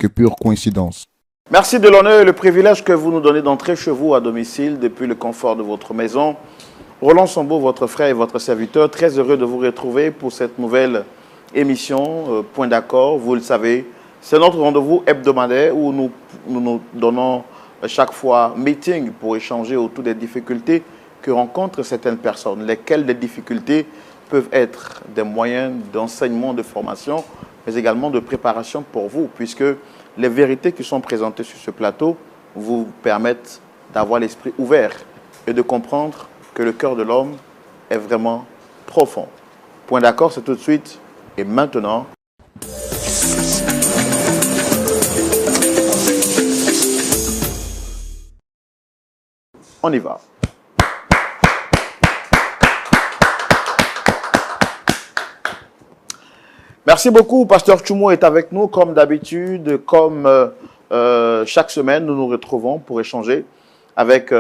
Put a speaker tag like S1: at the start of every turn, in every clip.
S1: que pure coïncidence.
S2: Merci de l'honneur et le privilège que vous nous donnez d'entrer chez vous à domicile depuis le confort de votre maison. Roland Sambo, votre frère et votre serviteur, très heureux de vous retrouver pour cette nouvelle émission Point d'accord. Vous le savez, c'est notre rendez-vous hebdomadaire où nous donnons chaque fois meeting pour échanger autour des difficultés que rencontrent certaines personnes. Lesquelles des difficultés peuvent être des moyens d'enseignement, de formation, mais également de préparation pour vous, puisque les vérités qui sont présentées sur ce plateau vous permettent d'avoir l'esprit ouvert et de comprendre que le cœur de l'homme est vraiment profond. Point d'accord, c'est tout de suite et maintenant. On y va. Merci beaucoup. Pasteur Tchoumo est avec nous comme d'habitude. Comme chaque semaine, nous nous retrouvons pour échanger avec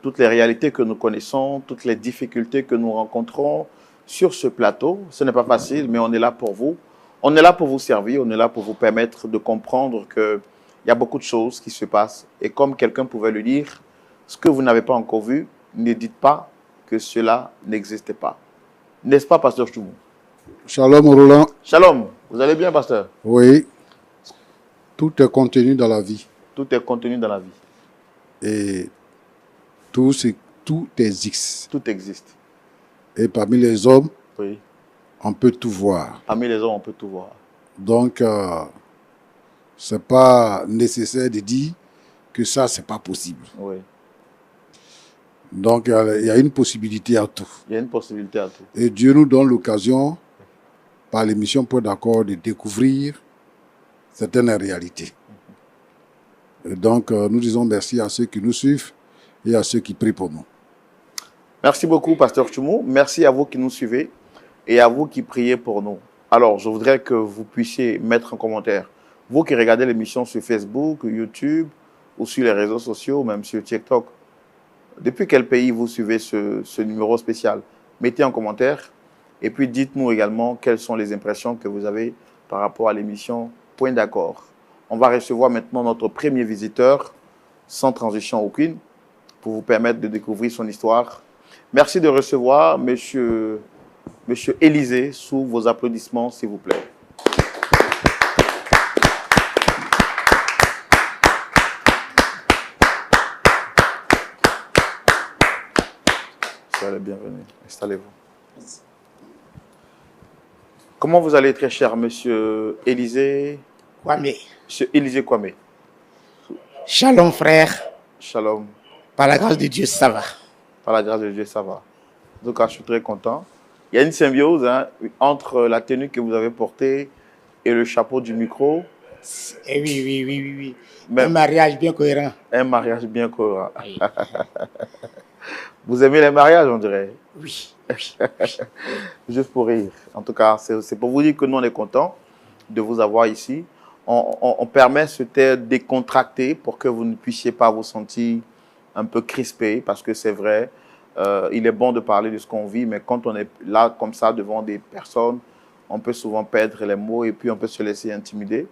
S2: toutes les réalités que nous connaissons, toutes les difficultés que nous rencontrons sur ce plateau. Ce n'est pas facile, mais on est là pour vous. On est là pour vous servir, on est là pour vous permettre de comprendre qu'il y a beaucoup de choses qui se passent. Et comme quelqu'un pouvait le dire, ce que vous n'avez pas encore vu, ne dites pas que cela n'existait pas. N'est-ce pas, Pasteur Tchoumo?
S3: Shalom Roland.
S2: Shalom, vous allez bien, pasteur?
S3: Oui, tout est contenu dans la vie.
S2: Tout est contenu dans la vie.
S3: Et tout existe.
S2: Tout existe.
S3: Et parmi les hommes,
S2: Oui.
S3: on peut tout voir.
S2: Parmi les hommes, on peut tout voir.
S3: Donc, ce n'est pas nécessaire de dire que ça, ce n'est pas possible.
S2: Oui.
S3: Donc, il y a une possibilité à tout.
S2: Il y a une possibilité à tout.
S3: Et Dieu nous donne l'occasion, par l'émission Point d'accord, de découvrir certaines réalités. Et donc, nous disons merci à ceux qui nous suivent et à ceux qui prient pour nous.
S2: Merci beaucoup, Pasteur Tchoumo. Merci à vous qui nous suivez et à vous qui priez pour nous. Alors, je voudrais que vous puissiez mettre en commentaire, vous qui regardez l'émission sur Facebook, YouTube ou sur les réseaux sociaux, même sur TikTok, depuis quel pays vous suivez ce numéro spécial? Mettez en commentaire et puis dites-nous également quelles sont les impressions que vous avez par rapport à l'émission Point d'accord. On va recevoir maintenant notre premier visiteur, sans transition aucune, pour vous permettre de découvrir son histoire. Merci de recevoir Monsieur Élisée sous vos applaudissements, s'il vous plaît. Soyez les bienvenus. Installez-vous. Comment vous allez, très cher Monsieur Élisée
S4: Kwame.
S2: Monsieur Élisée Kwame.
S4: Shalom frère.
S2: Shalom.
S4: Par la grâce de Dieu, ça va.
S2: Par la grâce de Dieu, ça va. En tout cas, je suis très content. Il y a une symbiose entre la tenue que vous avez portée et le chapeau du micro.
S4: Et oui.
S2: Même
S4: un mariage bien cohérent.
S2: Un mariage bien cohérent.
S4: Oui.
S2: Vous aimez les mariages, on dirait?
S4: Oui.
S2: Juste pour rire. En tout cas, c'est pour vous dire que nous, on est contents de vous avoir ici. On permet ce thé décontracté pour que vous ne puissiez pas vous sentir un peu crispé, parce que c'est vrai, il est bon de parler de ce qu'on vit, mais quand on est là comme ça devant des personnes, on peut souvent perdre les mots et puis on peut se laisser intimider.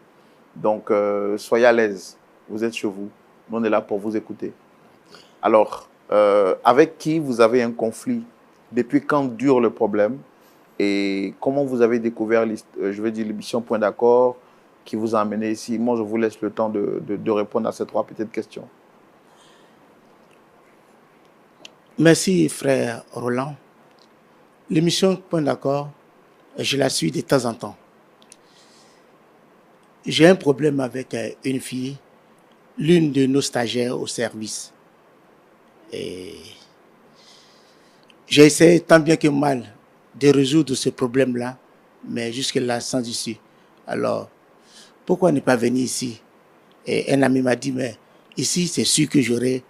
S2: Donc, soyez à l'aise. Vous êtes chez vous. Nous, on est là pour vous écouter. Alors, avec qui vous avez un conflit? Depuis quand dure le problème? Et comment vous avez découvert, l'émission Point d'accord qui vous a amené ici? Moi, je vous laisse le temps de répondre à ces trois petites questions.
S4: Merci frère Roland. L'émission Point d'accord, je la suis de temps en temps. J'ai un problème avec une fille, l'une de nos stagiaires au service. Et j'ai essayé tant bien que mal de résoudre ce problème-là, mais jusque-là sans issue. Alors, pourquoi ne pas venir ici? Et un ami m'a dit, mais ici, c'est sûr que j'aurai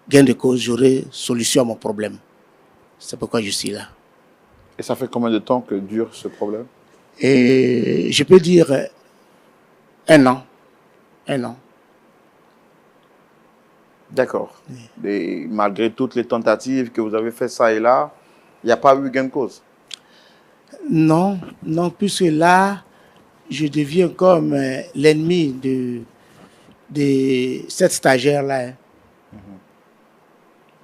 S4: gain de cause, j'aurai solution à mon problème. C'est pourquoi je suis là.
S2: Et ça fait combien de temps que dure ce problème?
S4: Et je peux dire 1 an. 1 an.
S2: D'accord. Et malgré toutes les tentatives que vous avez fait ça et là, il n'y a pas eu gain de cause?
S4: Non, puisque là, je deviens comme l'ennemi de cette stagiaire-là. Hein.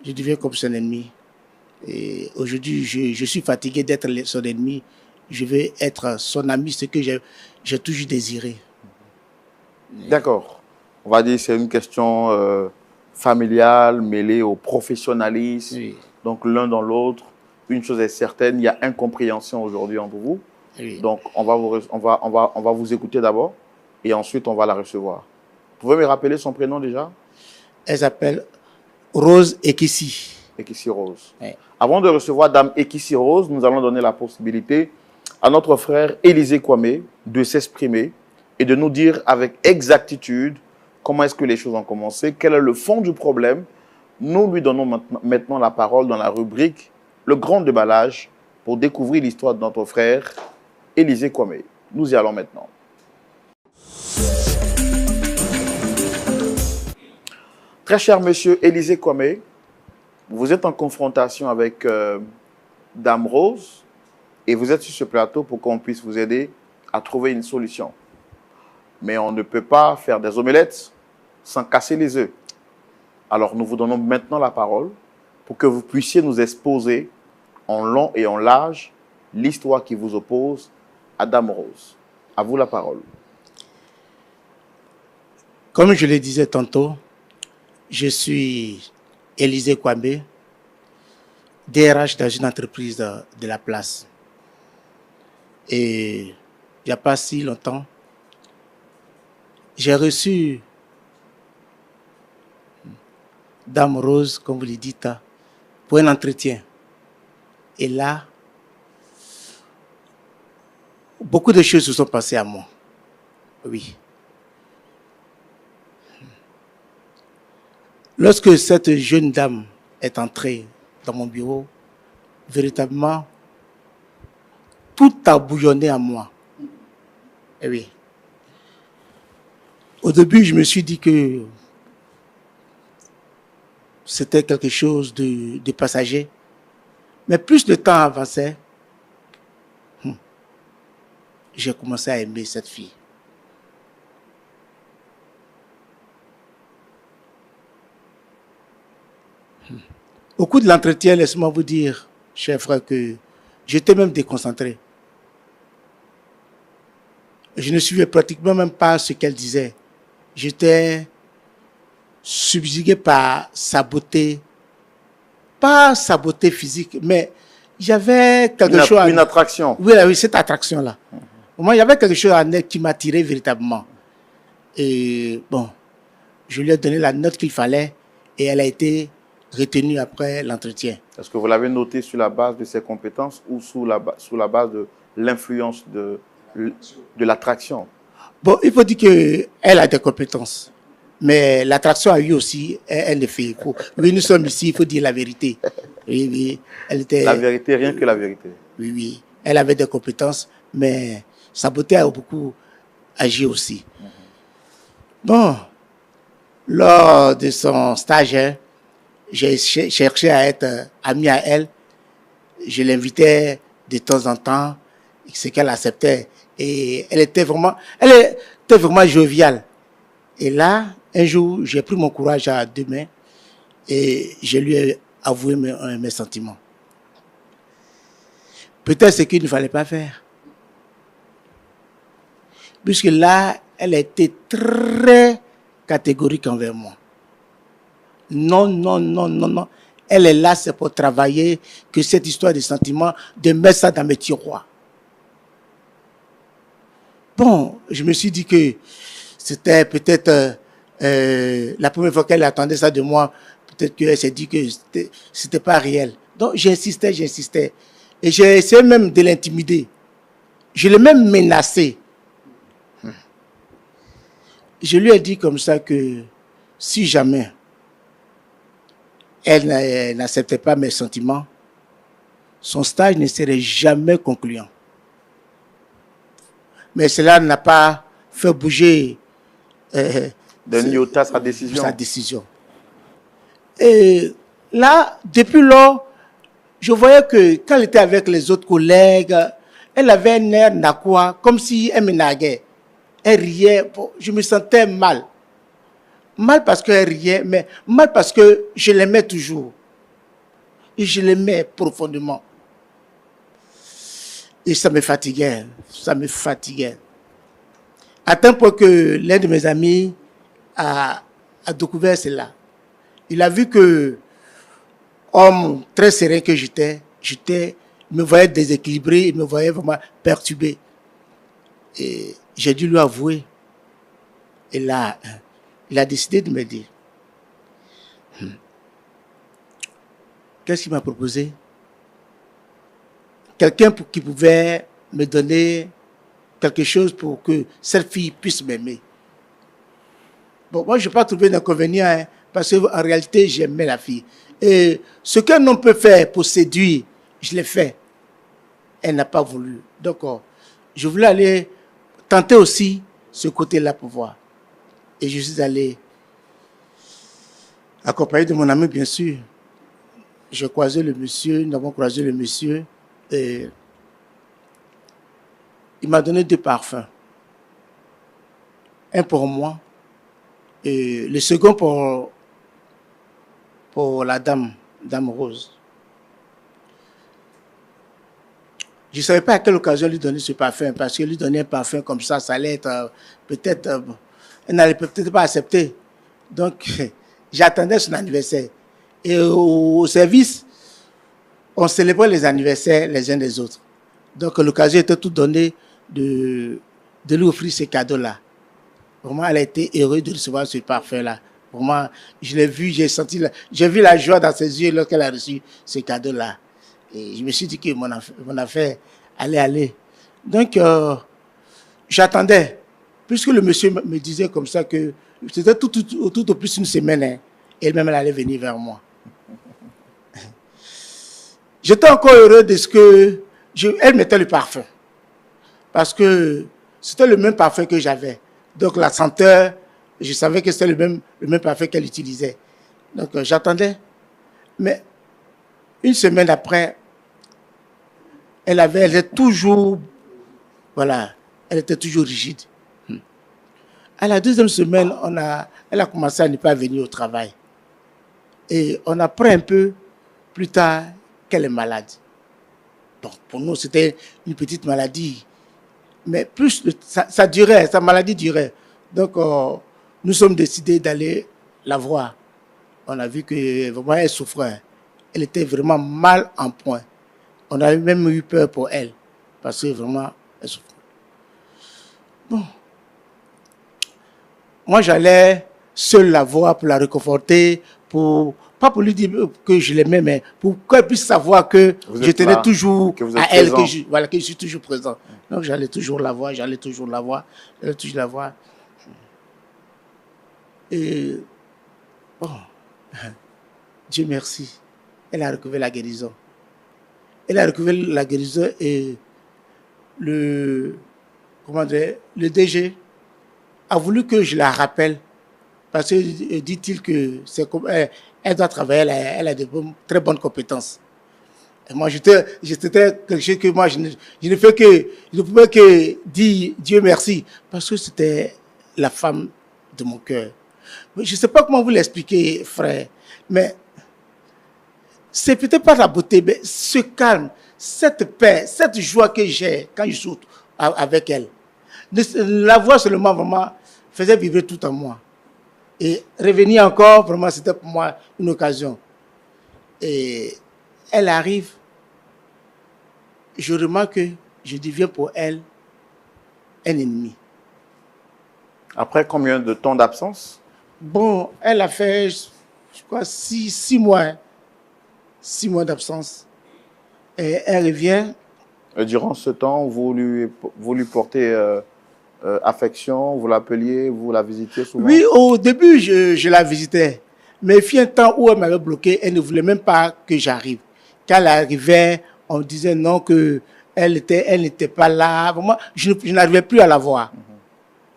S4: Je deviens comme son ennemi. Et aujourd'hui, je suis fatigué d'être son ennemi. Je veux être son ami, ce que j'ai toujours désiré.
S2: D'accord. On va dire que c'est une question familiale mêlée au professionnalisme.
S4: Oui.
S2: Donc, l'un dans l'autre, une chose est certaine, il y a incompréhension aujourd'hui entre vous.
S4: Oui.
S2: Donc, on va vous écouter d'abord et ensuite, on va la recevoir. Vous pouvez me rappeler son prénom déjà?
S4: Elle s'appelle Rose Ekissi.
S2: Ekissi Rose.
S4: Oui.
S2: Avant de recevoir Dame Ekissi Rose, nous allons donner la possibilité à notre frère Élisée Kwame de s'exprimer et de nous dire avec exactitude comment est-ce que les choses ont commencé, quel est le fond du problème. Nous lui donnons maintenant la parole dans la rubrique Le grand déballage pour découvrir l'histoire de notre frère Élisée Kwame. Nous y allons maintenant. Très cher monsieur Élisée Kwame, vous êtes en confrontation avec Dame Rose et vous êtes sur ce plateau pour qu'on puisse vous aider à trouver une solution. Mais on ne peut pas faire des omelettes sans casser les œufs. Alors nous vous donnons maintenant la parole pour que vous puissiez nous exposer en long et en large l'histoire qui vous oppose à Dame Rose. À vous la parole.
S4: Comme je le disais tantôt, je suis Élisée Kwame, DRH dans une entreprise de la place. Et il n'y a pas si longtemps, j'ai reçu Dame Rose, comme vous le dites, pour un entretien. Et là, beaucoup de choses se sont passées à moi. Oui. Lorsque cette jeune dame est entrée dans mon bureau, véritablement, tout a bouillonné à moi. Et oui. Au début, je me suis dit que c'était quelque chose de passager. Mais plus le temps avançait, j'ai commencé à aimer cette fille. Au cours de l'entretien, laissez-moi vous dire, cher frère, que j'étais même déconcentré. Je ne suivais pratiquement même pas ce qu'elle disait. J'étais subjugué par sa beauté, pas sa beauté physique, mais j'avais quelque chose...
S2: Une attraction.
S4: Oui, oui, cette attraction-là. Moi, il y avait quelque chose en elle qui m'attirait véritablement. Et bon, je lui ai donné la note qu'il fallait et elle a été retenue après l'entretien.
S2: Est-ce que vous l'avez noté sur la base de ses compétences ou sur la base de l'influence de l'attraction?
S4: Bon, il faut dire qu'elle a des compétences. Mais l'attraction a eu aussi un effet. Oui, nous sommes ici, il faut dire la vérité. Oui, oui. Elle était,
S2: la vérité, rien que la vérité.
S4: Oui, oui. Elle avait des compétences, mais sa beauté a beaucoup agi aussi. Bon, lors de son stage, j'ai cherché à être ami à elle. Je l'invitais de temps en temps, ce qu'elle acceptait. Et elle était vraiment joviale. Et là, un jour, j'ai pris mon courage à deux mains et je lui ai avoué mes sentiments. Peut-être ce qu'il ne fallait pas faire. Puisque là, elle a été très catégorique envers moi. Non, non, non, non, non. Elle est là, c'est pour travailler, que cette histoire de sentiments, de mettre ça dans mes tiroirs. Bon, je me suis dit que c'était peut-être la première fois qu'elle attendait ça de moi, peut-être qu'elle s'est dit que c'était pas réel. Donc j'insistais. Et j'ai essayé même de l'intimider. Je l'ai même menacé. Je lui ai dit comme ça que si jamais elle n'acceptait pas mes sentiments, son stage ne serait jamais concluant. Mais cela n'a pas fait bouger
S2: d'un iota sa décision.
S4: Et là, depuis lors, je voyais que quand elle était avec les autres collègues, Elle avait un air nakwa, comme si elle me naguait. Elle riait. Bon, je me sentais mal. Mal parce qu'elle riait, mais mal parce que je l'aimais toujours. Et je l'aimais profondément. Et ça me fatiguait. Ça me fatiguait. À tel point que l'un de mes amis a découvert cela. Il a vu que, homme très serein que j'étais, me voyait déséquilibré, il me voyait vraiment perturbé. Et j'ai dû lui avouer. Et là, il a décidé de me dire. Qu'est-ce qu'il m'a proposé? Quelqu'un qui pouvait me donner quelque chose pour que cette fille puisse m'aimer. Bon, moi, je n'ai pas trouvé d'inconvénient, hein, parce qu'en réalité, j'aimais la fille. Et ce qu'un homme peut faire pour séduire, je l'ai fait. Elle n'a pas voulu. Donc, je voulais aller tenter aussi ce côté-là pour voir. Et je suis allé, accompagné de mon ami, bien sûr. J'ai croisé le monsieur, nous avons croisé le monsieur, et il m'a donné 2 parfums. Un pour moi, et le second pour la dame Rose. Je ne savais pas à quelle occasion lui donner ce parfum, parce que lui donner un parfum comme ça allait être peut-être, elle n'allait peut-être pas accepter. Donc, j'attendais son anniversaire. Et au service, on célébrait les anniversaires les uns des autres. Donc, l'occasion était tout donnée de lui offrir ces cadeaux-là. Vraiment, elle a été heureuse de recevoir ce parfum-là. Vraiment, je l'ai vu, j'ai vu la joie dans ses yeux lorsqu'elle a reçu ce cadeau-là. Et je me suis dit que mon affaire allait aller. Donc, j'attendais. Puisque le monsieur me disait comme ça que c'était tout au plus une semaine, hein, elle-même, elle allait venir vers moi. J'étais encore heureux de ce que elle mettait le parfum. Parce que c'était le même parfum que j'avais. Donc la senteur, je savais que c'était le même parfum qu'elle utilisait. Donc j'attendais. Mais une semaine après, elle était toujours, voilà, elle était toujours rigide. À la 2e semaine, elle a commencé à ne pas venir au travail. Et on apprend un peu plus tard qu'elle est malade. Donc pour nous, c'était une petite maladie. Mais plus ça durait, sa maladie durait. Donc nous sommes décidés d'aller la voir. On a vu que vraiment elle souffrait. Elle était vraiment mal en point. On a même eu peur pour elle. Parce que vraiment, elle souffrait. Bon. Moi, j'allais seul la voir pour la réconforter, pas pour lui dire que je l'aimais, mais pour qu'elle puisse savoir que je tenais toujours à elle, que je suis toujours présent. Donc, j'allais toujours la voir. Et, bon, Dieu merci, elle a retrouvé la guérison. Et le DG a voulu que je la rappelle, parce que dit-il que c'est comme elle doit travailler, elle a de très bonnes compétences. Et moi, j'étais quelque chose que moi, je ne pouvais que dire Dieu merci, parce que c'était la femme de mon cœur. Je ne sais pas comment vous l'expliquer, frère, mais c'est peut-être pas la beauté, mais ce calme, cette paix, cette joie que j'ai quand je suis avec elle. La voix seulement vraiment faisait vibrer tout en moi. Et revenir encore, vraiment, c'était pour moi une occasion. Et elle arrive, je remarque que je deviens pour elle un ennemi.
S2: Après combien de temps d'absence?
S4: Bon, elle a fait, je crois, 6 mois. 6 mois d'absence. Et elle revient.
S2: Et durant ce temps, vous lui portez affection, vous l'appeliez, vous la visitiez souvent?
S4: Oui, au début, je la visitais. Mais il fut un temps où elle m'avait bloqué, elle ne voulait même pas que j'arrive. Quand elle arrivait, on disait non, qu'elle n'était pas là. Moi, je n'arrivais plus à la voir.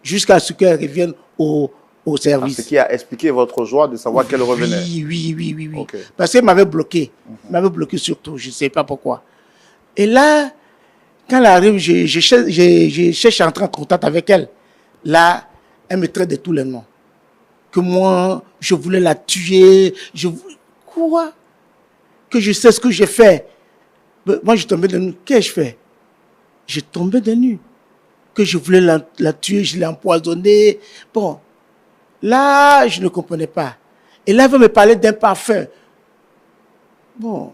S4: Jusqu'à ce qu'elle revienne au service.
S2: Ce qui a expliqué votre joie de savoir qu'elle revenait.
S4: Oui.
S2: Okay.
S4: Parce qu'elle m'avait bloqué. Elle m'avait bloqué surtout, je ne sais pas pourquoi. Et là, Quand elle arrive, je cherche à entrer en contact avec elle. Là, elle me traite de tous les noms. Que moi, je voulais la tuer. Quoi? Que je sais ce que j'ai fait. Moi, je tombais de nu. Qu'ai-je fait? J'ai tombé de nu. Que je voulais la tuer, je l'ai empoisonnée. Bon, là, je ne comprenais pas. Et là, elle veut me parler d'un parfum. Bon,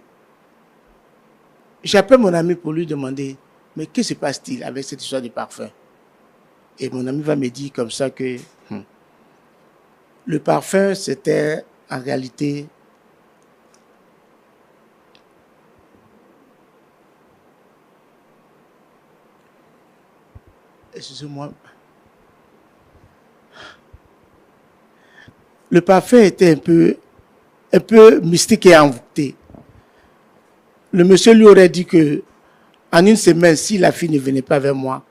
S4: j'appelle mon ami pour lui demander, mais que se passe-t-il avec cette histoire de parfum? Et mon ami va me dire comme ça que le parfum, c'était en réalité excusez-moi. Le parfum était un peu mystique et envoûté. Le monsieur lui aurait dit que en une semaine, si la fille ne venait pas vers moi,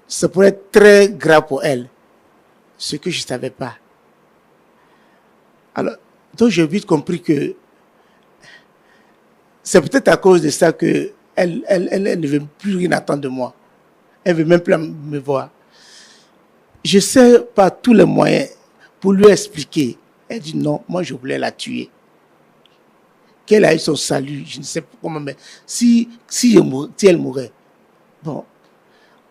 S4: ça pourrait être très grave pour elle. Ce que je ne savais pas. Alors, donc j'ai vite compris que c'est peut-être à cause de ça que elle ne veut plus rien attendre de moi. Elle ne veut même plus me voir. Je sais par tous les moyens pour lui expliquer. Elle dit non, moi je voulais la tuer. Qu'elle a eu son salut, je ne sais pas comment, mais si elle mourait. Bon,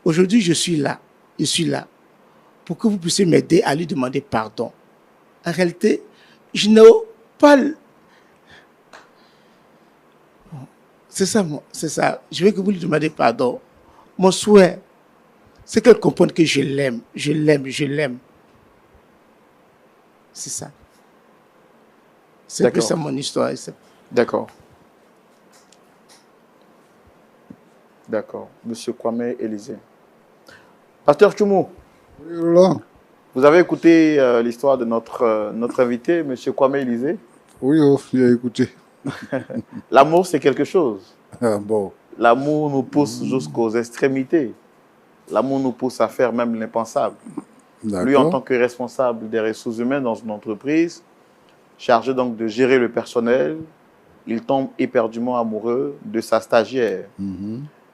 S4: aujourd'hui je suis là pour que vous puissiez m'aider à lui demander pardon. En réalité, je n'ai pas... C'est ça. Je veux que vous lui demandiez pardon. Mon souhait, c'est qu'elle comprenne que je l'aime. C'est ça. C'est un peu ça mon histoire.
S2: D'accord. D'accord. Monsieur Kwame Élisée. Pasteur Tchoumou,
S3: Oui,
S2: vous avez écouté l'histoire de notre invité, Monsieur Kwame Élisée?
S3: oui, j'ai écouté.
S2: L'amour, c'est quelque chose.
S3: Ah, bon.
S2: L'amour nous pousse jusqu'aux extrémités. L'amour nous pousse à faire même l'impensable. Lui, en tant que responsable des ressources humaines dans une entreprise, chargé donc de gérer le personnel, il tombe éperdument amoureux de sa stagiaire.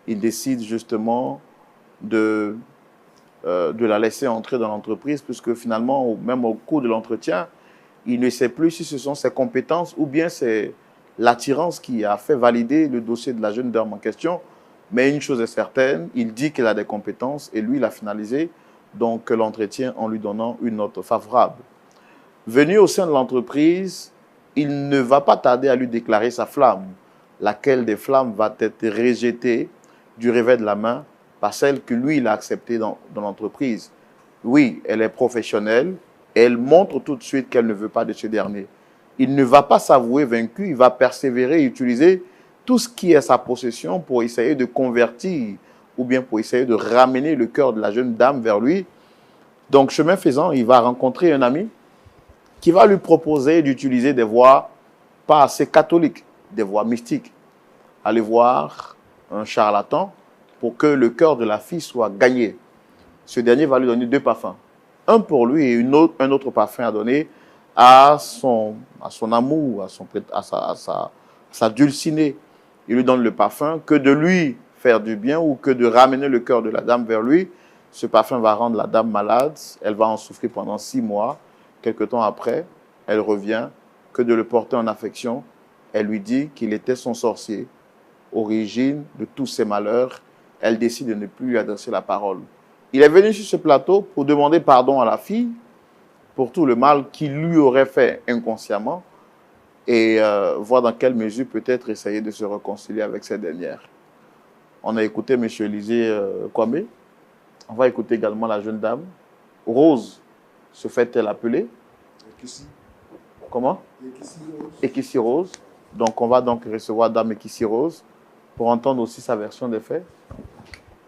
S2: Il décide justement de la laisser entrer dans l'entreprise, puisque finalement, même au cours de l'entretien, il ne sait plus si ce sont ses compétences ou bien c'est l'attirance qui a fait valider le dossier de la jeune dame en question. Mais une chose est certaine, il dit qu'elle a des compétences et lui, il a finalisé donc l'entretien en lui donnant une note favorable. Venu au sein de l'entreprise, il ne va pas tarder à lui déclarer sa flamme, laquelle des flammes va être rejetée du revers de la main par celle que lui, il a acceptée dans l'entreprise. Oui, elle est professionnelle et elle montre tout de suite qu'elle ne veut pas de ce dernier. Il ne va pas s'avouer vaincu, il va persévérer et utiliser tout ce qui est sa possession pour essayer de convertir ou bien pour essayer de ramener le cœur de la jeune dame vers lui. Donc, chemin faisant, il va rencontrer un ami qui va lui proposer d'utiliser des voies pas assez catholiques, des voies mystiques. Aller voir un charlatan pour que le cœur de la fille soit gagné. Ce dernier va lui donner 2 parfums. Un pour lui et un autre parfum à donner à son amour, à sa dulcinée. Il lui donne le parfum que de lui faire du bien ou que de ramener le cœur de la dame vers lui. Ce parfum va rendre la dame malade. Elle va en souffrir pendant 6 mois. Quelque temps après, elle revient, que de le porter en affection. Elle lui dit qu'il était son sorcier, origine de tous ses malheurs. Elle décide de ne plus lui adresser la parole. Il est venu sur ce plateau pour demander pardon à la fille pour tout le mal qu'il lui aurait fait inconsciemment et voir dans quelle mesure peut-être essayer de se réconcilier avec cette dernière. On a écouté M. Élisée Kwame. On va écouter également la jeune dame. Rose se fait-elle appeler?
S3: Ekissi.
S2: Comment?
S3: Ekissi Rose.
S2: Ekissi Rose. Donc on va donc recevoir Dame Ekissi Rose pour entendre aussi sa version des faits.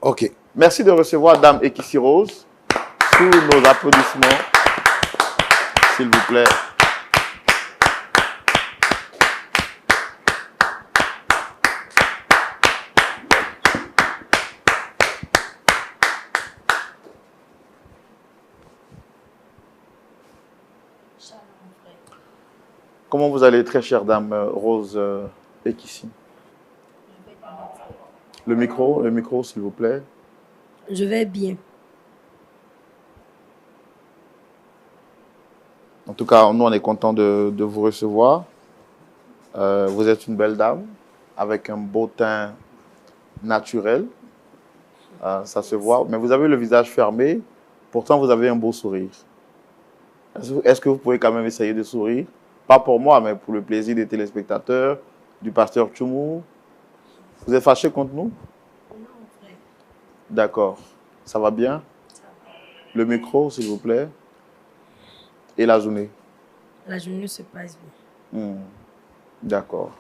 S3: Ok.
S2: Merci de recevoir Dame Ekissi Rose sous nos applaudissements, s'il vous plaît. Comment vous allez, très chère Dame Rose Ekissi? Le micro, s'il vous plaît.
S1: Je vais bien.
S2: En tout cas, nous, on est content de vous recevoir. Vous êtes une belle dame avec un beau teint naturel. Ça se voit. Mais vous avez le visage fermé. Pourtant, vous avez un beau sourire. Est-ce que vous pouvez quand même essayer de sourire? Pas pour moi, mais pour le plaisir des téléspectateurs, du pasteur Tchoumou. Vous êtes fâché contre nous?
S1: Non, frère.
S2: D'accord. Ça va bien? Le micro, s'il vous plaît. Et la journée?
S1: La journée se passe bien.
S2: D'accord.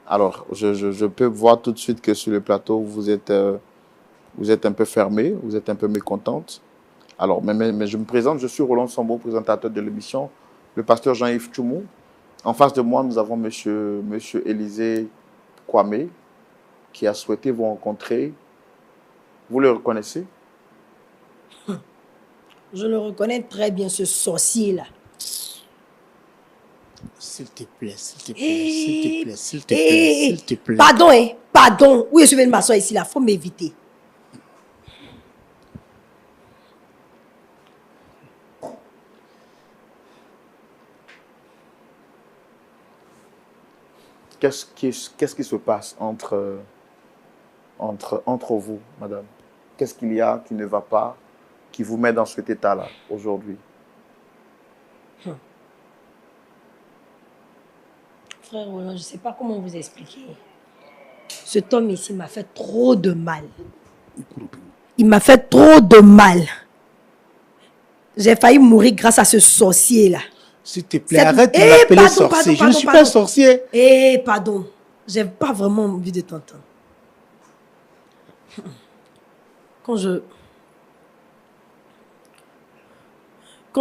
S2: Alors, je peux voir tout de suite que sur le plateau, vous êtes un peu fermé, vous êtes un peu mécontente. Alors, mais je me présente, je suis Roland Sambo, présentateur de l'émission, le pasteur Jean-Yves Tchoumou. En face de moi, nous avons monsieur Élisée Kwame, qui a souhaité vous rencontrer. Vous le reconnaissez?
S1: Je le reconnais très bien, ce sorcier-là.
S4: S'il te plaît, s'il te plaît,
S1: Eh,
S4: s'il te plaît, s'il te plaît, s'il te plaît.
S1: Pardon, hein, pardon. Oui, je viens de m'asseoir ici, là. Il faut m'éviter.
S2: Qu'est-ce qui se passe entre vous, madame? Qu'est-ce qu'il y a qui ne va pas, qui vous met dans cet état-là aujourd'hui?
S1: Frère Roland, je ne sais pas comment vous expliquer. Cet homme ici m'a fait trop de mal. Il m'a fait trop de mal. J'ai failli mourir grâce à ce sorcier-là.
S4: S'il te plaît, arrête de m'appeler sorcier. Je ne suis pas un sorcier.
S1: Pardon. J'ai pas vraiment envie de t'entendre. Quand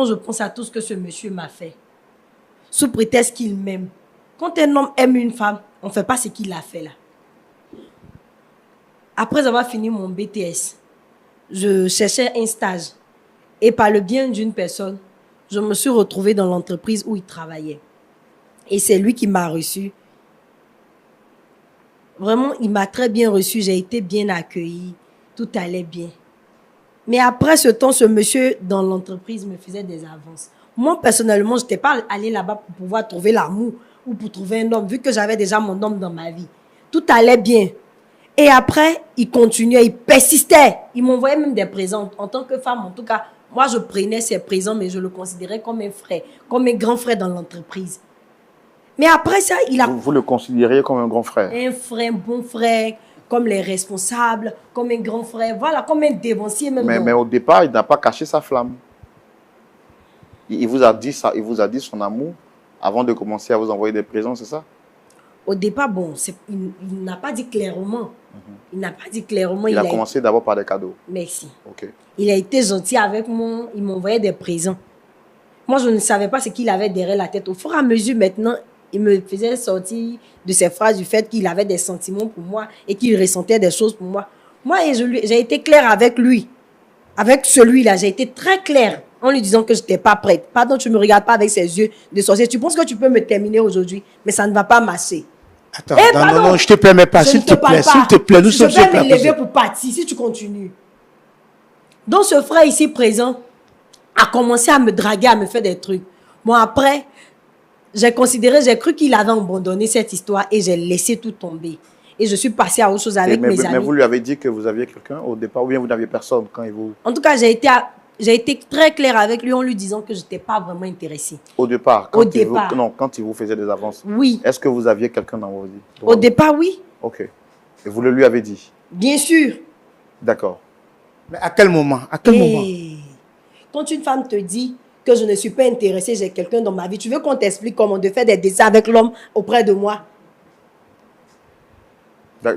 S1: je pense à tout ce que ce monsieur m'a fait, sous prétexte qu'il m'aime. Quand un homme aime une femme, on ne fait pas ce qu'il a fait là. Après avoir fini mon BTS, je cherchais un stage. Et par le bien d'une personne, je me suis retrouvée dans l'entreprise où il travaillait. Et c'est lui qui m'a reçu. Vraiment, il m'a très bien reçu. J'ai été bien accueillie. Tout allait bien. Mais après ce temps, ce monsieur dans l'entreprise me faisait des avances. Moi, personnellement, je n'étais pas allée là-bas pour pouvoir trouver l'amour ou pour trouver un homme, vu que j'avais déjà mon homme dans ma vie. Tout allait bien. Et après, il continuait, il persistait. Il m'envoyait même des présents. En tant que femme, en tout cas, moi, je prenais ses présents, mais je le considérais comme un frère, comme un grand frère dans l'entreprise. Mais après ça, il a...
S2: Vous le considériez comme un grand frère?
S1: Un frère, un bon frère, comme les responsables, comme un grand frère, voilà, comme un dévancier même.
S2: Mais au départ, il n'a pas caché sa flamme. Il vous a dit ça, il vous a dit son amour avant de commencer à vous envoyer des présents, c'est ça?
S1: Au départ, bon, il n'a pas dit clairement. Il n'a pas dit clairement.
S2: Il a commencé d'abord par des cadeaux.
S1: Merci.
S2: Ok.
S1: Il a été gentil avec moi, il m'envoyait des présents. Moi, je ne savais pas ce qu'il avait derrière la tête. Au fur et à mesure, maintenant, il me faisait sortir de ses phrases du fait qu'il avait des sentiments pour moi et qu'il ressentait des choses pour moi. Moi, j'ai été claire avec lui. Avec celui-là, j'ai été très claire en lui disant que je n'étais pas prête. Pardon, tu ne me regardes pas avec ses yeux de sorcier. Tu penses que tu peux me terminer aujourd'hui, mais ça ne va pas marcher.
S4: Attends, non, je te permets pas. S'il te plaît, nous sommes sur
S1: Je vais me lever pour partir si tu continues. Donc, ce frère ici présent a commencé à me draguer, à me faire des trucs. Moi, après, j'ai cru qu'il avait abandonné cette histoire et j'ai laissé tout tomber. Et je suis passée à autre chose avec mes amis.
S2: Mais vous lui avez dit que vous aviez quelqu'un au départ ou bien vous n'aviez personne quand il vous...
S1: En tout cas, j'ai été très claire avec lui en lui disant que je n'étais pas vraiment intéressée.
S2: Au départ?
S1: Au départ.
S2: Quand il vous faisait des avances.
S1: Oui.
S2: Est-ce que vous aviez quelqu'un dans vos vies?
S1: Au départ, oui.
S2: Ok. Et vous le lui avez dit?
S1: Bien sûr.
S2: D'accord.
S4: Mais à quel moment? À quel moment?
S1: Quand une femme te dit que je ne suis pas intéressée, j'ai quelqu'un dans ma vie, tu veux qu'on t'explique comment de faire des dessins avec l'homme auprès de moi?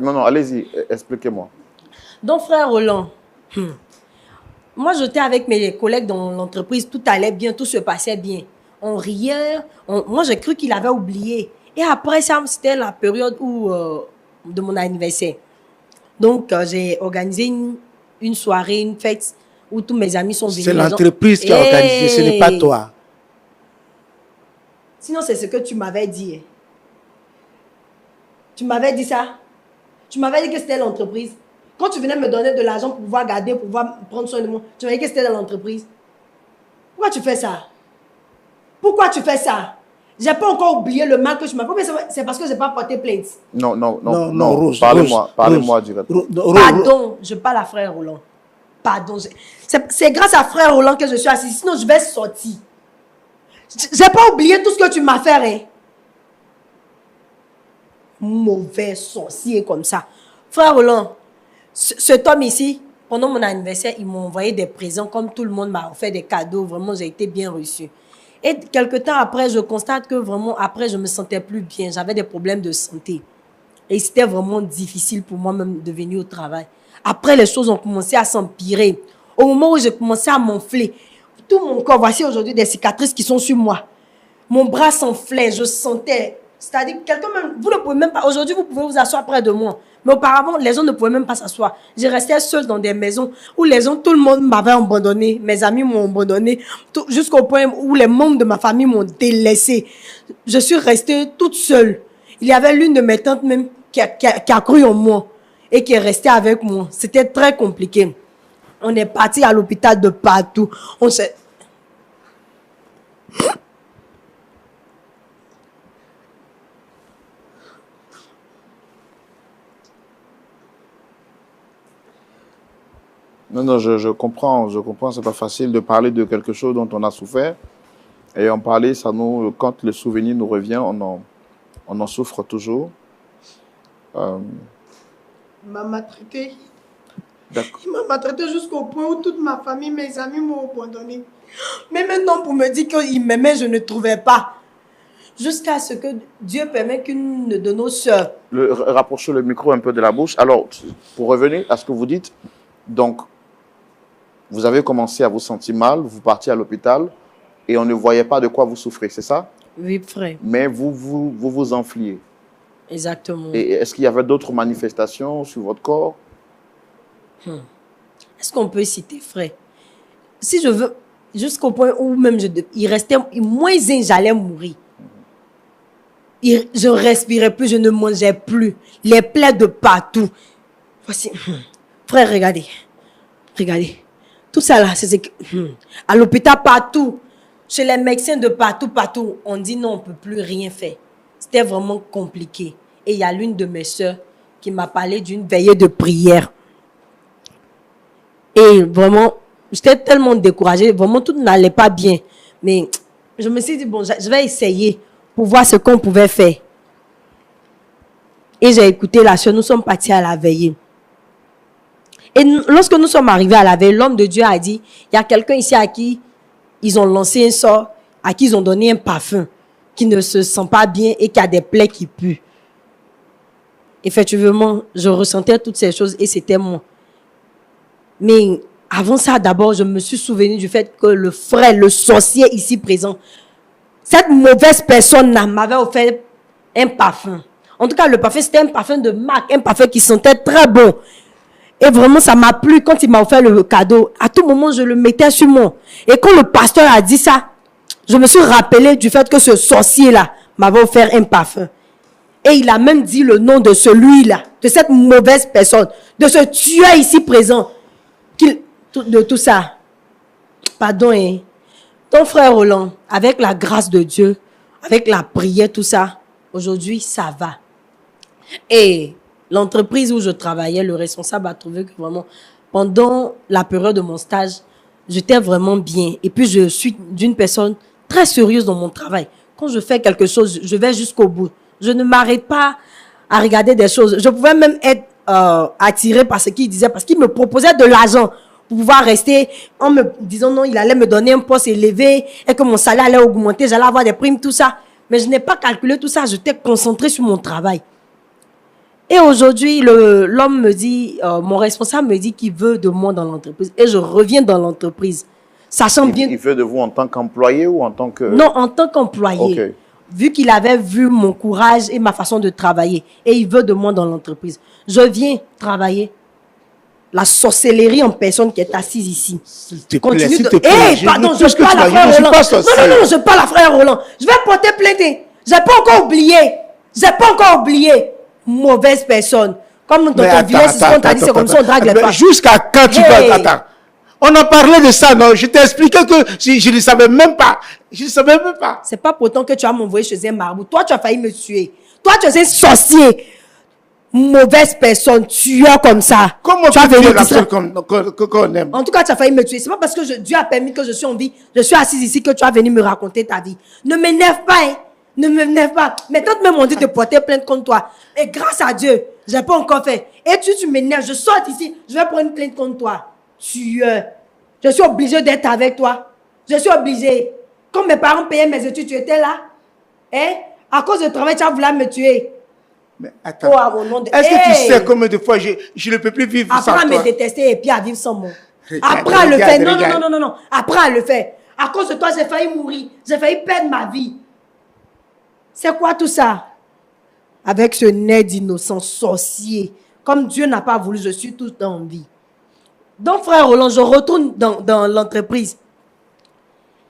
S2: Non, allez-y, expliquez-moi.
S1: Donc, frère Roland, moi, j'étais avec mes collègues dans l'entreprise, tout allait bien, tout se passait bien. On riait, moi, j'ai cru qu'il avait oublié. Et après ça, c'était la période de mon anniversaire. Donc, j'ai organisé une soirée, une fête où tous mes amis sont venus.
S4: C'est l'entreprise qui a organisé, ce n'est pas toi.
S1: Sinon, c'est ce que tu m'avais dit. Tu m'avais dit ça. Tu m'avais dit que c'était l'entreprise. Quand tu venais me donner de l'argent pour pouvoir garder, pour pouvoir prendre soin de moi, tu m'avais dit que c'était dans l'entreprise. Pourquoi tu fais ça? Pourquoi tu fais ça? J'ai pas encore oublié le mal que tu m'as fait, mais c'est parce que j'ai pas porté plainte.
S2: Non,
S3: Rose.
S2: Parlez-moi directement.
S1: Pardon, je parle à frère Roland. Pardon. C'est grâce à frère Roland que je suis assise. Sinon, je vais sortir. J'ai pas oublié tout ce que tu m'as fait. Hein. Mauvais sorcier comme ça. Frère Roland, cet homme ici, pendant mon anniversaire, ils m'ont envoyé des présents comme tout le monde m'a offert des cadeaux. Vraiment, j'ai été bien reçu. Et quelque temps après, je constate que vraiment, après, je me sentais plus bien. J'avais des problèmes de santé. Et c'était vraiment difficile pour moi-même de venir au travail. Après, les choses ont commencé à s'empirer. Au moment où j'ai commencé à m'enfler, tout mon corps, voici aujourd'hui des cicatrices qui sont sur moi. Mon bras s'enflait, je sentais. C'est-à-dire, quelqu'un même, vous ne pouvez même pas, aujourd'hui, vous pouvez vous asseoir près de moi. Mais auparavant, les gens ne pouvaient même pas s'asseoir. Je restais seule dans des maisons où les gens, tout le monde m'avait abandonné. Mes amis m'ont abandonné. Jusqu'au point où les membres de ma famille m'ont délaissé. Je suis restée toute seule. Il y avait l'une de mes tantes même qui a cru en moi et qui est restée avec moi. C'était très compliqué. On est parti à l'hôpital de partout. On s'est...
S2: Non, je comprends, c'est pas facile de parler de quelque chose dont on a souffert. Et en parler, ça nous, quand le souvenir nous revient, on en souffre toujours.
S1: Il m'a maltraité.
S2: D'accord.
S1: Il m'a maltraité jusqu'au point où toute ma famille, mes amis m'ont abandonné. Mais maintenant, pour me dire qu'il m'aimait, je ne trouvais pas. Jusqu'à ce que Dieu permette qu'une de nos sœurs...
S2: Rapprochez le micro un peu de la bouche. Alors, pour revenir à ce que vous dites, donc, vous avez commencé à vous sentir mal, vous partiez à l'hôpital et on ne voyait pas de quoi vous souffrez, c'est ça?
S1: Oui, frère.
S2: Mais vous enfliez.
S1: Exactement.
S2: Et est-ce qu'il y avait d'autres manifestations sur votre corps?
S1: Est-ce qu'on peut citer, frère? Si je veux, jusqu'au point où même il restait, moins j'allais mourir. Je respirais plus, je ne mangeais plus. Les plaies de partout. Voici. Frère, regardez. Regardez. Tout ça là, c'est que à l'hôpital partout, chez les médecins de partout, on dit non, on ne peut plus rien faire. C'était vraiment compliqué. Et il y a l'une de mes soeurs qui m'a parlé d'une veillée de prière. Et vraiment, j'étais tellement découragée. Vraiment, tout n'allait pas bien. Mais je me suis dit, bon, je vais essayer pour voir ce qu'on pouvait faire. Et j'ai écouté la soeur, nous sommes partis à la veillée. Et lorsque nous sommes arrivés à la veille, l'homme de Dieu a dit, il y a quelqu'un ici à qui ils ont lancé un sort, à qui ils ont donné un parfum, qui ne se sent pas bien et qui a des plaies qui puent. Effectivement, je ressentais toutes ces choses et c'était moi. Mais avant ça, d'abord, je me suis souvenu du fait que le frère, le sorcier ici présent, cette mauvaise personne-là m'avait offert un parfum. En tout cas, le parfum, c'était un parfum de marque, un parfum qui sentait très bon. Et vraiment, ça m'a plu quand il m'a offert le cadeau. À tout moment, je le mettais sur moi. Et quand le pasteur a dit ça, je me suis rappelé du fait que ce sorcier-là m'avait offert un parfum. Et il a même dit le nom de celui-là, de cette mauvaise personne, de ce tueur ici présent, de tout ça. Pardon, hein. Ton frère Roland, avec la grâce de Dieu, avec la prière, tout ça, aujourd'hui, ça va. Et l'entreprise où je travaillais, le responsable a trouvé que vraiment, pendant la période de mon stage, j'étais vraiment bien. Et puis, je suis d'une personne très sérieuse dans mon travail. Quand je fais quelque chose, je vais jusqu'au bout. Je ne m'arrête pas à regarder des choses. Je pouvais même être attirée par ce qu'il disait, parce qu'il me proposait de l'argent pour pouvoir rester en me disant non, il allait me donner un poste élevé et que mon salaire allait augmenter, j'allais avoir des primes, tout ça. Mais je n'ai pas calculé tout ça, j'étais concentrée sur mon travail. Et aujourd'hui, l'homme me dit, mon responsable me dit qu'il veut de moi dans l'entreprise. Et je reviens dans l'entreprise, sachant bien...
S2: Il veut de vous en tant qu'employé ou en tant que...
S1: Non, en tant qu'employé.
S2: Okay.
S1: Vu qu'il avait vu mon courage et ma façon de travailler. Et il veut de moi dans l'entreprise. Je viens travailler. La sorcellerie en personne qui est assise ici.
S4: S'il te plaît,
S1: pardon, je parle à frère Roland. Non, je parle à frère Roland. Je vais porter plainte. J'ai pas encore oublié. Mauvaise personne. Comme dans ton village, c'est ce qu'on t'a dit, c'est comme ça, on drague les femmes.
S4: Jusqu'à quand tu vas attendre? On a parlé de ça, non? Je t'ai expliqué que je ne savais même pas. Je ne savais même pas.
S1: C'est pas pourtant que tu as m'envoyé chez un marabout. Toi, tu as failli me tuer. Toi, tu es un sorcier. Mauvaise personne, tueur comme ça.
S4: Comment
S1: tu as
S4: tu es
S1: failli
S4: la personne qu'on aime?
S1: En tout cas, tu as failli me tuer. C'est pas parce que Dieu a permis que je suis en vie, je suis assise ici que tu as venu me raconter ta vie. Ne m'énerve pas, hein. Ne m'énerve pas. Mais quand même on dit de porter plainte contre toi. Et grâce à Dieu, je n'ai pas encore fait. Et tu m'énerves, je sors d'ici, je vais prendre une plainte contre toi. Tueur. Je suis obligée d'être avec toi. Je suis obligée. Quand mes parents payaient mes études, tu étais là. Hein? À cause du travail, tu as voulu me tuer.
S4: Mais attends.
S1: Oh, à mon nom de...
S4: Est-ce que tu sais combien de fois je ne peux plus vivre sans toi?
S1: Apprends à me détester et puis à vivre sans moi.
S4: Regarde,
S1: Apprends à le faire. Non,
S4: regarde.
S1: non, non, non, non. Apprends à le faire. À cause de toi, j'ai failli mourir. J'ai failli perdre ma vie. C'est quoi tout ça? Avec ce nez d'innocent sorcier. Comme Dieu n'a pas voulu, je suis tout en vie. Donc, frère Roland, je retourne dans l'entreprise.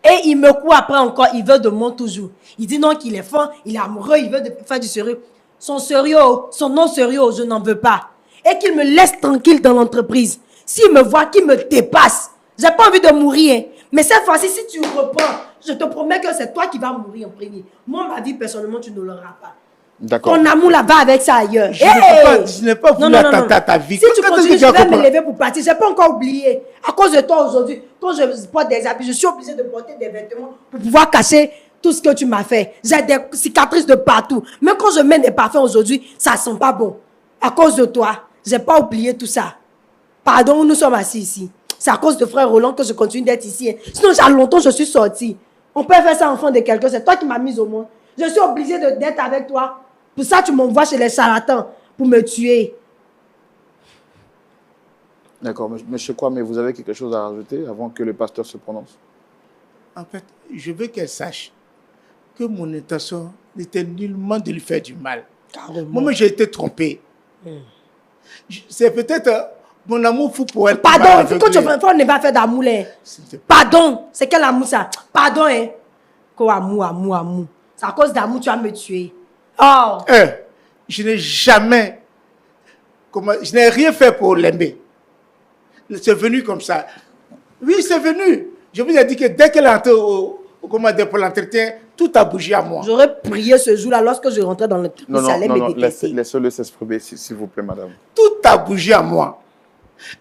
S1: Et il me court après encore. Il veut de moi toujours. Il dit non, qu'il est fin, il est amoureux, il veut faire du sérieux. Son sérieux, son non sérieux, je n'en veux pas. Et qu'il me laisse tranquille dans l'entreprise. S'il me voit, qu'il me dépasse. J'ai pas envie de mourir. Hein. Mais cette fois-ci, si tu reprends, je te promets que c'est toi qui vas mourir en premier. Moi, ma vie, personnellement, tu ne l'auras pas.
S2: D'accord.
S1: Ton amour là-bas avec ça ailleurs.
S4: Je n'ai pas voulu attenter à ta vie.
S1: Si tu continues, je vais me lever pour partir. Je n'ai pas encore oublié. À cause de toi aujourd'hui, quand je porte des habits, je suis obligée de porter des vêtements pour pouvoir cacher tout ce que tu m'as fait. J'ai des cicatrices de partout. Même quand je mets des parfums aujourd'hui, ça ne sent pas bon. À cause de toi, je n'ai pas oublié tout ça. Pardon, nous sommes assis ici. C'est à cause de frère Roland que je continue d'être ici. Sinon, il y a longtemps, je suis sortie. On peut faire ça enfant de quelqu'un. C'est toi qui m'as mise au moins. Je suis obligée d'être avec toi. Pour ça, tu m'envoies chez les charlatans pour me tuer.
S2: D'accord. Monsieur Kwame, vous avez quelque chose à rajouter avant que le pasteur se prononce?
S4: En fait, je veux qu'elle sache que mon intention n'était nullement de lui faire du mal.
S1: Carrément.
S4: Moi, j'ai été trompé. C'est peut-être mon amour fou pour elle.
S1: Pardon, il faut que tu ne va faire d'amour. Pardon, c'est quel amour ça? Pardon, hein? Quoi, amour. C'est à cause d'amour tu vas me tuer. Oh!
S4: Je n'ai jamais... je n'ai rien fait pour l'aimer. C'est venu comme ça. Oui, c'est venu. Je vous ai dit que dès qu'elle est entrée pour l'entretien, tout a bougé à moi.
S1: J'aurais prié ce jour-là lorsque je rentrais dans le truc.
S2: Non, laissez-le s'exprimer, s'il vous plaît, madame.
S4: Tout a bougé à moi.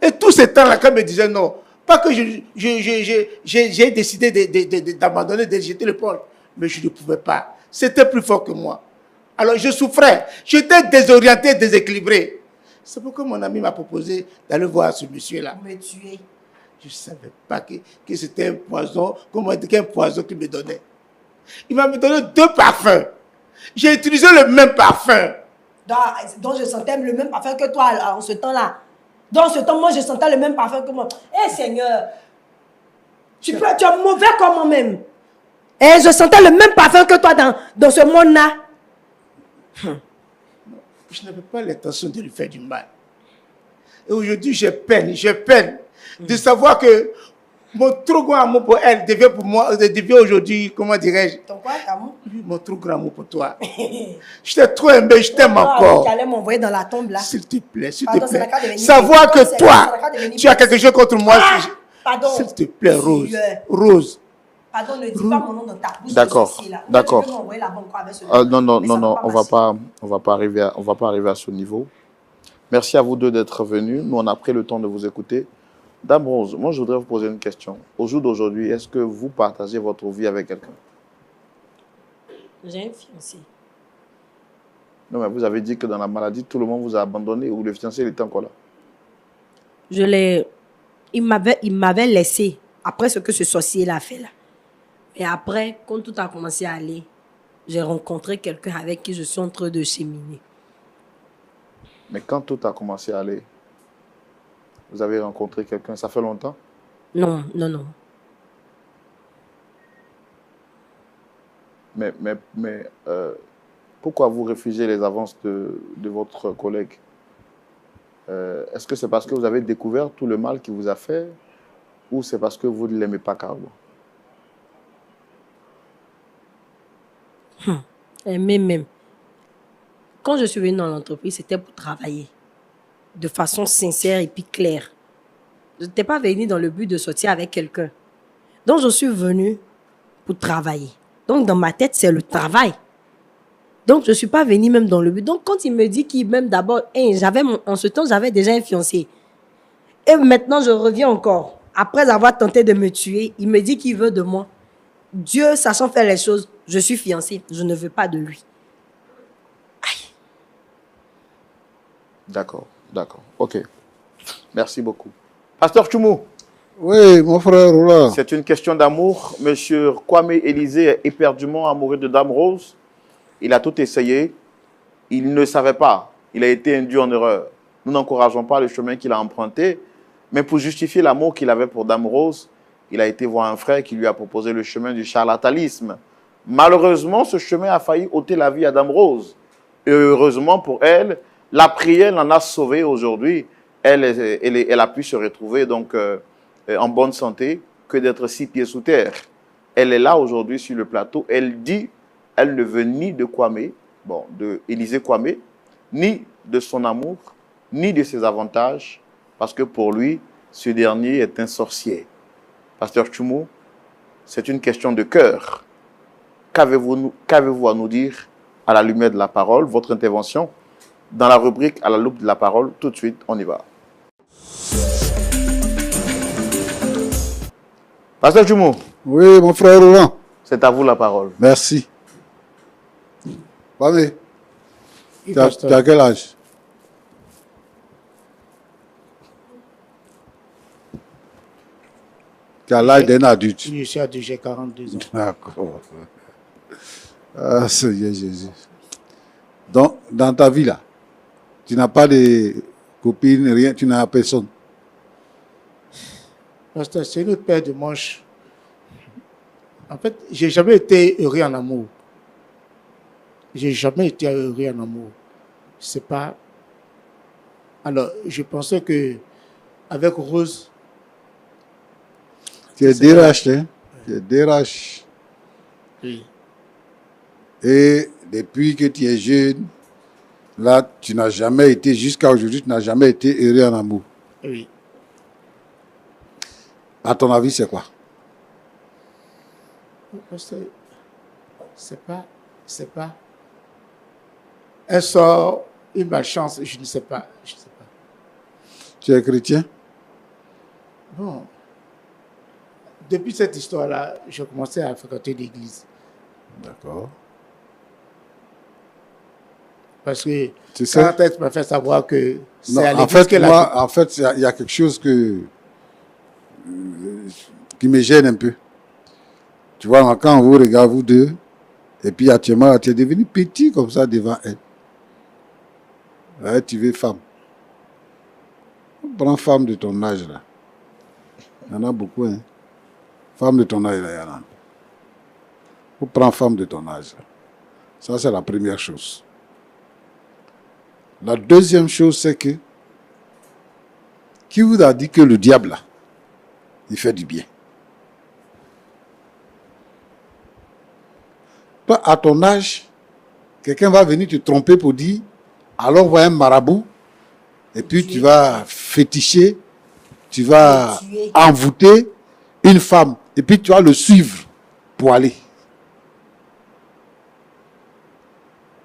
S4: Et tout ce temps-là, quand elle me disait non, pas que j'ai décidé d'abandonner, de jeter le pôle, mais je ne pouvais pas. C'était plus fort que moi. Alors je souffrais. J'étais désorienté, déséquilibré. C'est pourquoi mon ami m'a proposé d'aller voir ce monsieur-là.
S1: Me tuer.
S4: Je ne savais pas que c'était un poison, qu'un poison qu'il me donnait. Il m'a donné 2 parfums. J'ai utilisé le même parfum.
S1: Donc je sentais le même parfum que toi en ce temps-là. Dans ce temps, moi, je sentais le même parfum que moi. Eh Seigneur, tu es mauvais comme moi-même. Et je sentais le même parfum que toi dans ce monde-là.
S4: Je n'avais pas l'intention de lui faire du mal. Et aujourd'hui, j'ai peine de savoir que mon trop grand amour pour elle devient aujourd'hui, comment dirais-je?
S1: Ton quoi, amour?
S4: Oui, mon trop grand amour pour toi. Je t'ai trop aimé, je t'aime encore.
S1: Tu allais m'envoyer dans la tombe là.
S4: S'il te plaît,
S1: Pardon,
S4: savoir que toi, tu as quelque chose contre moi.
S1: Pardon.
S4: S'il te plaît, Rose.
S1: Pardon, ne dis pas mon nom dans ta bouche.
S2: D'accord. D'accord. Non, on va pas arriver à ce niveau. Merci à vous deux d'être venus. Nous, on a pris le temps de vous écouter. Dame Rose, moi, je voudrais vous poser une question. Au jour d'aujourd'hui, est-ce que vous partagez votre vie avec quelqu'un?
S1: J'ai un fiancé.
S2: Non, mais vous avez dit que dans la maladie, tout le monde vous a abandonné ou le fiancé, il était encore là?
S1: Il m'avait laissé après ce que ce sorcier-là a fait là. Et après, quand tout a commencé à aller, j'ai rencontré quelqu'un avec qui je suis en train de cheminer.
S2: Mais quand tout a commencé à aller, vous avez rencontré quelqu'un, ça fait longtemps?
S1: Non.
S2: Mais pourquoi vous refusez les avances de votre collègue? Est-ce que c'est parce que vous avez découvert tout le mal qu'il vous a fait ou c'est parce que vous ne l'aimez pas carrément?
S1: Mais même, quand je suis venue dans l'entreprise, c'était pour travailler. de façon sincère et puis claire. Je n'étais pas venue dans le but de sortir avec quelqu'un. Donc, je suis venue pour travailler. Donc, dans ma tête, c'est le travail. Donc, je ne suis pas venue même dans le but. Donc, quand il me dit qu'il même d'abord, en ce temps, j'avais déjà un fiancé. Et maintenant, je reviens encore. Après avoir tenté de me tuer, il me dit qu'il veut de moi. Dieu, sachant faire les choses, je suis fiancée. Je ne veux pas de lui. Aïe.
S2: D'accord, d'accord. OK. Merci beaucoup. Pasteur Tchoumou.
S3: Oui, mon frère Roland.
S2: C'est une question d'amour. Monsieur Kwame Élisée est éperdument amoureux de Dame Rose. Il a tout essayé. Il ne savait pas. Il a été induit en erreur. Nous n'encourageons pas le chemin qu'il a emprunté. Mais pour justifier l'amour qu'il avait pour Dame Rose, il a été voir un frère qui lui a proposé le chemin du charlatanisme. Malheureusement, ce chemin a failli ôter la vie à Dame Rose. Et heureusement pour elle, la prière l'en a sauvée aujourd'hui. Elle a pu se retrouver donc en bonne santé que d'être 6 pieds sous terre. Elle est là aujourd'hui sur le plateau. Elle dit, elle ne veut ni de Kwame, de Élisée Kwame, ni de son amour, ni de ses avantages, parce que pour lui, ce dernier est un sorcier. Pasteur Tchoumou, c'est une question de cœur. Qu'avez-vous à nous dire à la lumière de la parole, votre intervention, dans la rubrique à la loupe de la parole? Tout de suite, on y va. Pasteur Tchoumou.
S3: Oui, mon frère Roland.
S2: C'est à vous la parole.
S3: Merci. Kwame, tu as quel âge? Tu as l'âge d'un adulte.
S4: Je suis adulte, j'ai 42 ans.
S3: D'accord. Ah, Seigneur Jésus. Donc, dans ta vie là, tu n'as pas de copine, rien, tu n'as personne.
S4: Pasteur, c'est une autre paire de manches. En fait, j'ai jamais été heureux en amour. J'ai jamais été heureux en amour. C'est pas. Alors, je pensais que avec Rose.
S3: Tu es déraché, hein? Tu es déraché.
S4: Oui.
S3: Et depuis que tu es jeune, là, tu n'as jamais été, jusqu'à aujourd'hui, tu n'as jamais été heureux en amour.
S4: Oui.
S3: À ton avis, c'est quoi?
S4: Pasteur, c'est pas. Un sort, une malchance, je ne sais pas. Je ne sais pas.
S3: Tu es chrétien?
S4: Bon. Depuis cette histoire-là, j'ai commencé à fréquenter l'église.
S3: D'accord.
S4: Parce que
S3: Tu sais,
S4: quand elle m'a fait savoir que c'est
S3: non,
S4: à
S3: en
S4: l'église
S3: fait,
S4: qu'elle
S3: moi,
S4: a...
S3: en fait, il y a quelque chose qui me gêne un peu. Tu vois, quand on vous regarde, vous deux, et puis actuellement, tu es devenu petit comme ça devant elle. Ouais, tu veux femme. Prends femme de ton âge, là. Il y en a beaucoup, hein. Femme de ton âge, là, il y en a. Ou prends femme de ton âge. Là. Ça, c'est la première chose. La deuxième chose, c'est que qui vous a dit que le diable, là, il fait du bien? Toi, à ton âge, quelqu'un va venir te tromper pour dire, alors voyez un marabout, et puis tu vas féticher, tu vas envoûter une femme, et puis tu vas le suivre pour aller.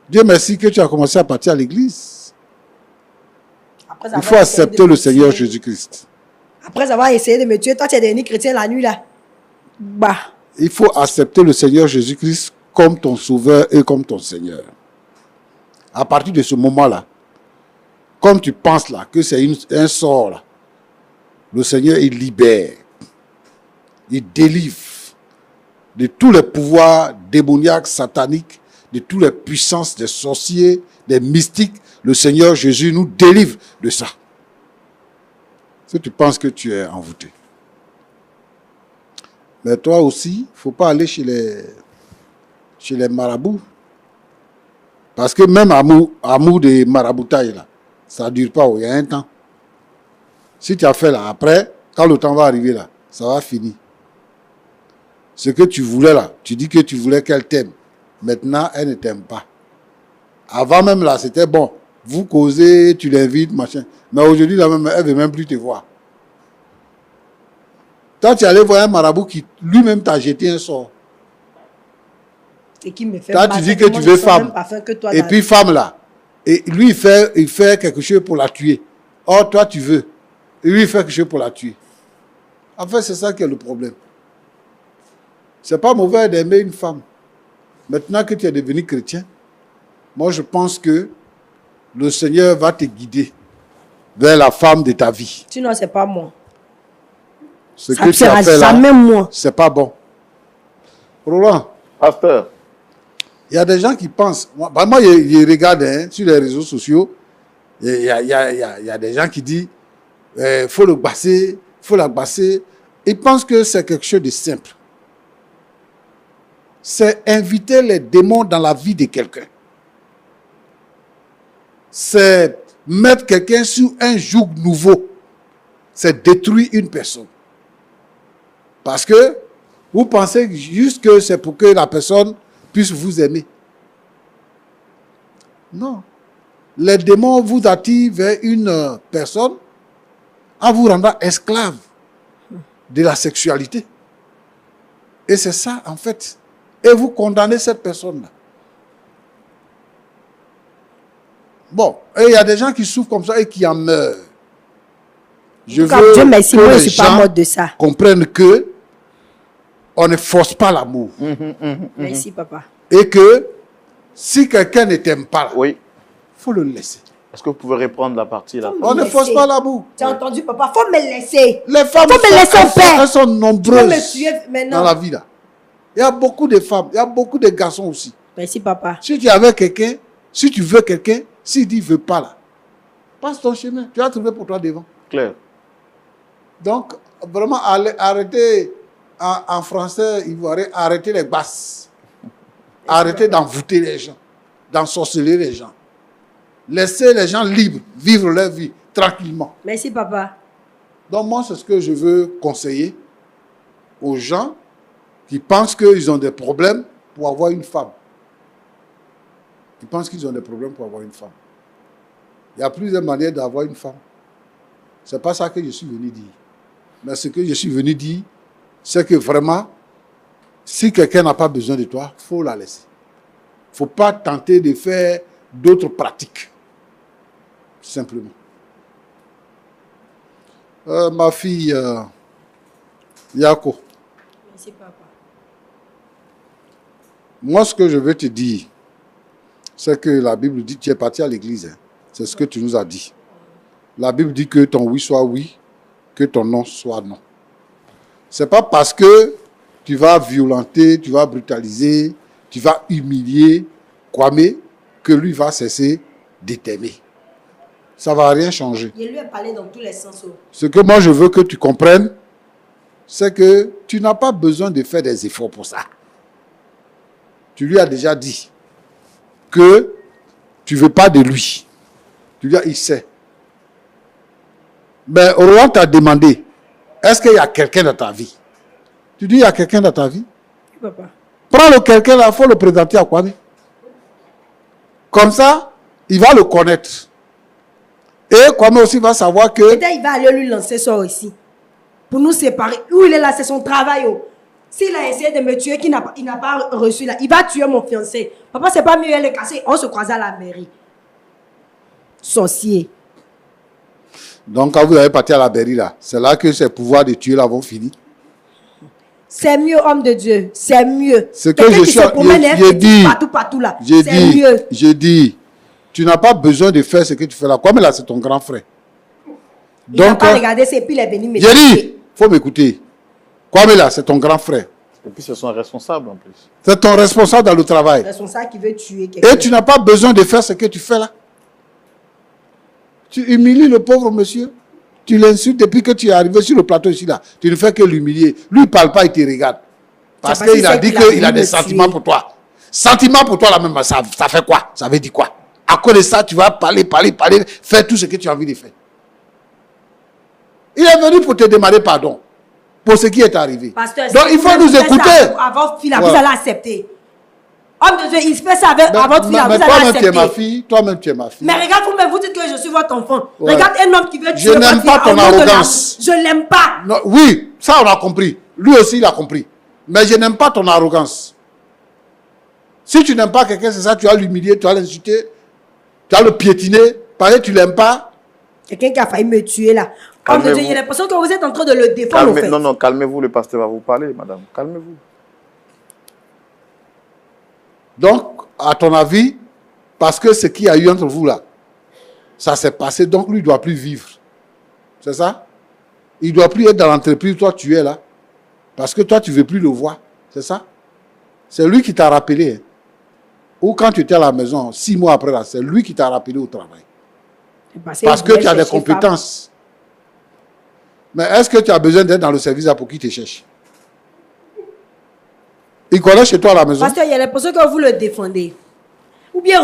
S3: Dieu merci que tu as commencé à partir à l'église. Il faut accepter le Seigneur Jésus-Christ.
S1: Après avoir essayé de me tuer, toi tu es devenu chrétien la nuit là. Bah.
S3: Il faut accepter le Seigneur Jésus-Christ comme ton sauveur et comme ton Seigneur. À partir de ce moment-là, comme tu penses là, que c'est un sort là, le Seigneur, il libère, il délivre de tous les pouvoirs démoniaques, sataniques, de toutes les puissances des sorciers, des mystiques. Le Seigneur Jésus nous délivre de ça. Si tu penses que tu es envoûté. Mais toi aussi, il ne faut pas aller chez les marabouts. Parce que même amour de maraboutage, là, ça ne dure pas, il y a un temps. Si tu as fait là, après, quand le temps va arriver là, ça va finir. Ce que tu voulais là, tu dis que tu voulais qu'elle t'aime. Maintenant, elle ne t'aime pas. Avant même là, c'était bon. Vous causez, tu l'invites, machin. Mais aujourd'hui, elle ne veut même plus te voir. Toi, tu es allé voir un marabout qui lui-même t'a jeté un sort.
S1: Et qui me fait
S3: Toi, tu dis que tu veux femme. Et puis femme là. Et lui, il fait quelque chose pour la tuer. Or, toi, tu veux. Et lui, il fait quelque chose pour la tuer. En fait, c'est ça qui est le problème. C'est pas mauvais d'aimer une femme. Maintenant que tu es devenu chrétien, moi, je pense que le Seigneur va te guider vers la femme de ta vie.
S1: Sinon, c'est pas moi.
S3: Ce que tu as fait là, c'est pas bon. Roland.
S2: Pasteur.
S3: Il y a des gens qui pensent. Moi, je regarde sur les réseaux sociaux. Il y a des gens qui disent faut le basser, faut la basser. Ils pensent que c'est quelque chose de simple. C'est inviter les démons dans la vie de quelqu'un. C'est mettre quelqu'un sur un joug nouveau. C'est détruire une personne. Parce que vous pensez juste que c'est pour que la personne puisse vous aimer. Non. Les démons vous attirent vers une personne en vous rendant esclave de la sexualité. Et c'est ça, en fait. Et vous condamnez cette personne-là. Bon, et il y a des gens qui souffrent comme ça et qui en meurent. Je veux
S1: Dieu merci,
S3: que
S1: moi,
S3: les
S1: je suis pas
S3: gens
S1: mode de ça.
S3: comprennent que on ne force pas l'amour.
S1: Merci, papa.
S3: Et que si quelqu'un ne t'aime pas, là,
S2: Oui.
S3: faut le laisser.
S2: Est-ce que vous pouvez reprendre la partie là?
S3: On ne force pas l'amour.
S1: Tu as entendu, papa? Faut me laisser.
S3: Les femmes
S1: Faut me laisser en paix.
S3: elles sont
S1: Tu veux
S3: nombreuses
S1: me tuer maintenant?
S3: dans la vie là. Il y a beaucoup de femmes, il y a beaucoup de garçons aussi.
S1: Merci, papa.
S3: Si tu es avec quelqu'un, si tu veux quelqu'un, s'il dit il ne veut pas là, passe ton chemin. Tu vas trouver pour toi devant.
S2: Clair.
S3: Donc, vraiment, arrêtez, en français, il faut arrêter les basses. Arrêtez d'envoûter les gens, d'ensorceler les gens. Laissez les gens libres, vivre leur vie tranquillement.
S1: Merci, papa.
S3: Donc, moi, c'est ce que je veux conseiller aux gens qui pensent qu'ils ont des problèmes pour avoir une femme. Ils pensent qu'ils ont des problèmes pour avoir une femme. Il y a plusieurs manières d'avoir une femme. Ce n'est pas ça que je suis venu dire. Mais ce que je suis venu dire, c'est que vraiment, si quelqu'un n'a pas besoin de toi, il faut la laisser. Il ne faut pas tenter de faire d'autres pratiques. Simplement. Ma fille, Yako.
S1: Merci, papa.
S3: Moi, ce que je veux te dire, c'est que la Bible dit, tu es parti à l'église. Hein. C'est ce que tu nous as dit. La Bible dit que ton oui soit oui, que ton non soit non. Ce n'est pas parce que tu vas violenter, tu vas brutaliser, tu vas humilier Kwame que lui va cesser de t'aimer. Ça ne va rien changer.
S1: Il lui a parlé dans tous les sens.
S3: Ce que moi je veux que tu comprennes, c'est que tu n'as pas besoin de faire des efforts pour ça. Tu lui as déjà dit que tu ne veux pas de lui. Tu lui as dit, il sait. Mais Roland t'a demandé, est-ce qu'il y a quelqu'un dans ta vie? Tu dis, il y a quelqu'un dans ta vie?
S1: Oui, papa.
S3: Prends le quelqu'un là, il faut le présenter à Kwame. Comme ça, il va le connaître. Et Kwame aussi va savoir que...
S1: Peut-être il va aller lui lancer ça aussi. Pour nous séparer. Où il est là, c'est son travail. Oh. S'il a essayé de me tuer, il n'a pas reçu là, il va tuer mon fiancé. Papa, c'est pas mieux, elle est cassée. On se croise à la mairie. Sorcier.
S3: Donc, quand vous avez parti à la mairie là, c'est là que ses pouvoirs de tuer là vont finir.
S1: C'est mieux, homme de Dieu. C'est mieux.
S3: Ce que je dis,
S1: partout là.
S3: J'ai dit, tu n'as pas besoin de faire ce que tu fais là. Comme là, c'est ton grand frère.
S1: Il n'a pas regardé, c'est puis il est venu me
S3: j'ai dit, il faut m'écouter. Kwame là, c'est ton grand frère.
S2: Et puis c'est son responsable en plus.
S3: C'est ton responsable dans le travail.
S1: Responsable qui veut tuer quelqu'un.
S3: Et tu n'as pas besoin de faire ce que tu fais là. Tu humilies le pauvre monsieur. Tu l'insultes depuis que tu es arrivé sur le plateau ici là. Tu ne fais que l'humilier. Lui, il ne parle pas, il te regarde. Parce qu'il a dit qu'il a des sentiments pour toi. Sentiments pour toi là même, ça fait quoi? Ça veut dire quoi? À cause de ça, tu vas parler, faire tout ce que tu as envie de faire. Il est venu pour te demander pardon. Pour ce qui est arrivé.
S1: Pasteur,
S3: donc il faut nous écouter.
S1: Avant, vous allez accepter. Homme de Dieu, il fait ça avec à votre fille.
S3: Mais
S1: Vous allez
S3: toi-même, tu es
S1: accepter.
S3: ma fille. Toi-même, tu es ma fille.
S1: Mais regarde, vous dites que je suis votre enfant.
S3: Ouais.
S1: Regarde un homme qui veut
S3: Je
S1: tuer votre
S3: n'aime
S1: fille
S3: pas ton
S1: au nom de la-
S3: arrogance.
S1: Je l'aime pas.
S3: Non, oui, ça on a compris. Lui aussi, il a compris. Mais je n'aime pas ton arrogance. Si tu n'aimes pas quelqu'un, c'est ça, tu vas l'humilier, tu vas l'insulter, tu vas le piétiner. Pareil, tu l'aimes pas.
S1: Quelqu'un qui a failli me tuer là. Homme de Dieu, j'ai l'impression que vous êtes en train de le défendre. Au fait.
S2: Non, non, calmez-vous, le pasteur va vous parler, madame. Calmez-vous.
S3: Donc, à ton avis, parce que ce qu'il y a eu entre vous là, ça s'est passé, donc lui ne doit plus vivre. C'est ça? Il ne doit plus être dans l'entreprise, toi tu es là. Parce que toi tu ne veux plus le voir. C'est ça? C'est lui qui t'a rappelé. Hein. Ou quand tu étais à la maison, 6 mois après là, c'est lui qui t'a rappelé au travail. Parce que tu as des compétences. Mais est-ce que tu as besoin d'être dans le service là pour qu'il te cherche? Il connaît chez toi à la maison?
S1: Pasteur, il y a l'impression que vous le défendez. Ou bien,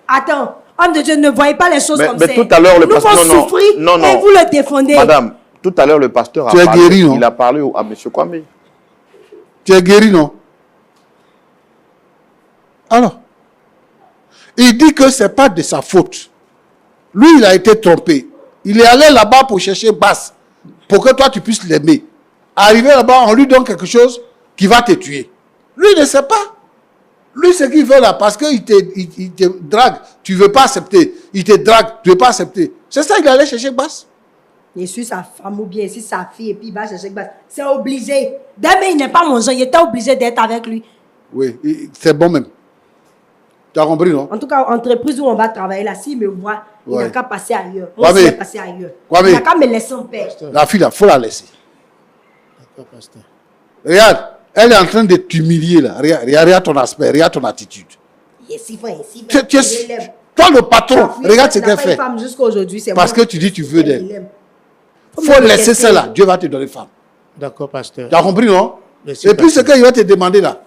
S1: attends, homme de Dieu, ne voyez pas les choses comme ça.
S2: Mais tout à l'heure, le pasteur...
S1: Nous souffrir et vous le défendez.
S2: Madame, tout à l'heure, le pasteur a
S3: tu es
S2: parlé.
S3: Guéri, non?
S2: Il a parlé à M. Kwame.
S3: Tu es guéri, non? Alors, il dit que ce n'est pas de sa faute. Lui, il a été trompé. Il est allé là-bas pour chercher Basse, pour que toi, tu puisses l'aimer. Arrivé là-bas, on lui donne quelque chose qui va te tuer. Lui, il ne sait pas. Lui, ce qu'il veut là, parce qu'il te drague, tu ne veux pas accepter. Il te drague, tu ne veux pas accepter. C'est ça, il allait chercher Basse.
S1: Il suit sa femme ou bien il suit sa fille et puis il va chercher Basse. C'est obligé. Demain, il n'est pas mon genre, il était obligé d'être avec lui.
S3: Oui, c'est bon même. Tu as compris, non?
S1: En tout cas, entreprise où on va travailler là, s'il me voit, il n'a qu'à passer ailleurs.
S3: Kwame.
S1: Il passer ailleurs.
S3: Kwame.
S1: Il n'a qu'à me laisser en paix.
S3: La fille, il faut la laisser.
S4: D'accord, pasteur.
S3: Regarde, elle est en train de t'humilier là. Regarde ton aspect, regarde ton attitude.
S1: Il est si fin, si
S3: Toi, le patron, regarde ce qu'elle fait. Parce que tu dis tu veux d'elle. Il faut laisser ça là. Dieu va te donner femme.
S4: D'accord, pasteur.
S3: Tu as compris, non?
S4: Merci,
S3: et puis
S4: pasteur.
S3: ce qu'il va te demander là,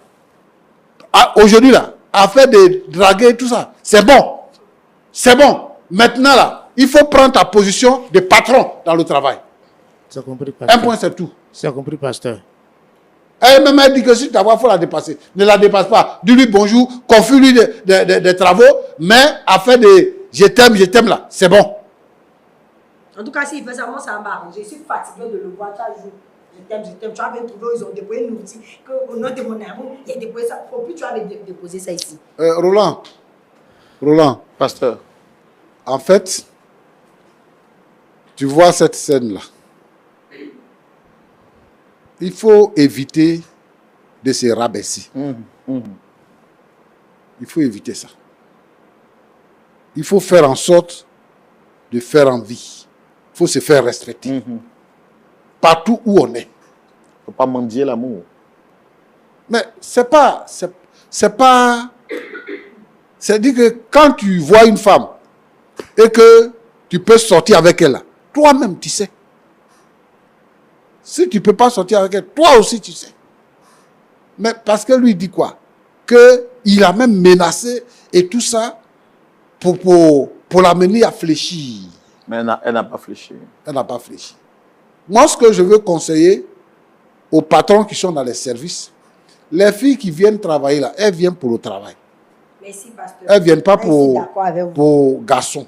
S3: aujourd'hui là, à faire des draguer, tout ça, c'est bon. C'est bon. Maintenant là, il faut prendre ta position de patron dans le travail.
S4: C'est compris, pasteur.
S3: Un point, c'est tout.
S4: C'est compris, pasteur.
S3: Elle même dit que si tu as il faut la dépasser. Ne la dépasse pas. Dis-lui bonjour, confie-lui des travaux, mais à faire des je t'aime là, c'est bon.
S1: En tout cas, s'il fait ça, moi ça m'arrange. Je suis fatigué de le voir chaque jour. Je t'aime. Tu avais trouvé, ils ont déposé une outil qu'au nom de mon amour, il a déposé ça. Faut plus tu avais déposé ça ici.
S3: Roland,
S2: Pasteur.
S3: En fait, tu vois cette scène-là. Il faut éviter de se rabaisser. Il faut éviter ça. Il faut faire en sorte de faire envie. Il faut se faire respecter. Partout où on est.
S2: Il ne faut pas mendier l'amour.
S3: Mais c'est-à-dire que quand tu vois une femme et que tu peux sortir avec elle, toi-même tu sais. Si tu ne peux pas sortir avec elle, toi aussi tu sais. Mais parce que lui dit quoi? Qu'il a même menacé et tout ça pour l'amener à fléchir.
S2: Mais elle n'a pas fléchi.
S3: Elle n'a pas fléchi. Moi, ce que je veux conseiller aux patrons qui sont dans les services, les filles qui viennent travailler là, elles viennent pour le travail.
S1: Merci, pasteur.
S3: Elles ne viennent pas pour garçons.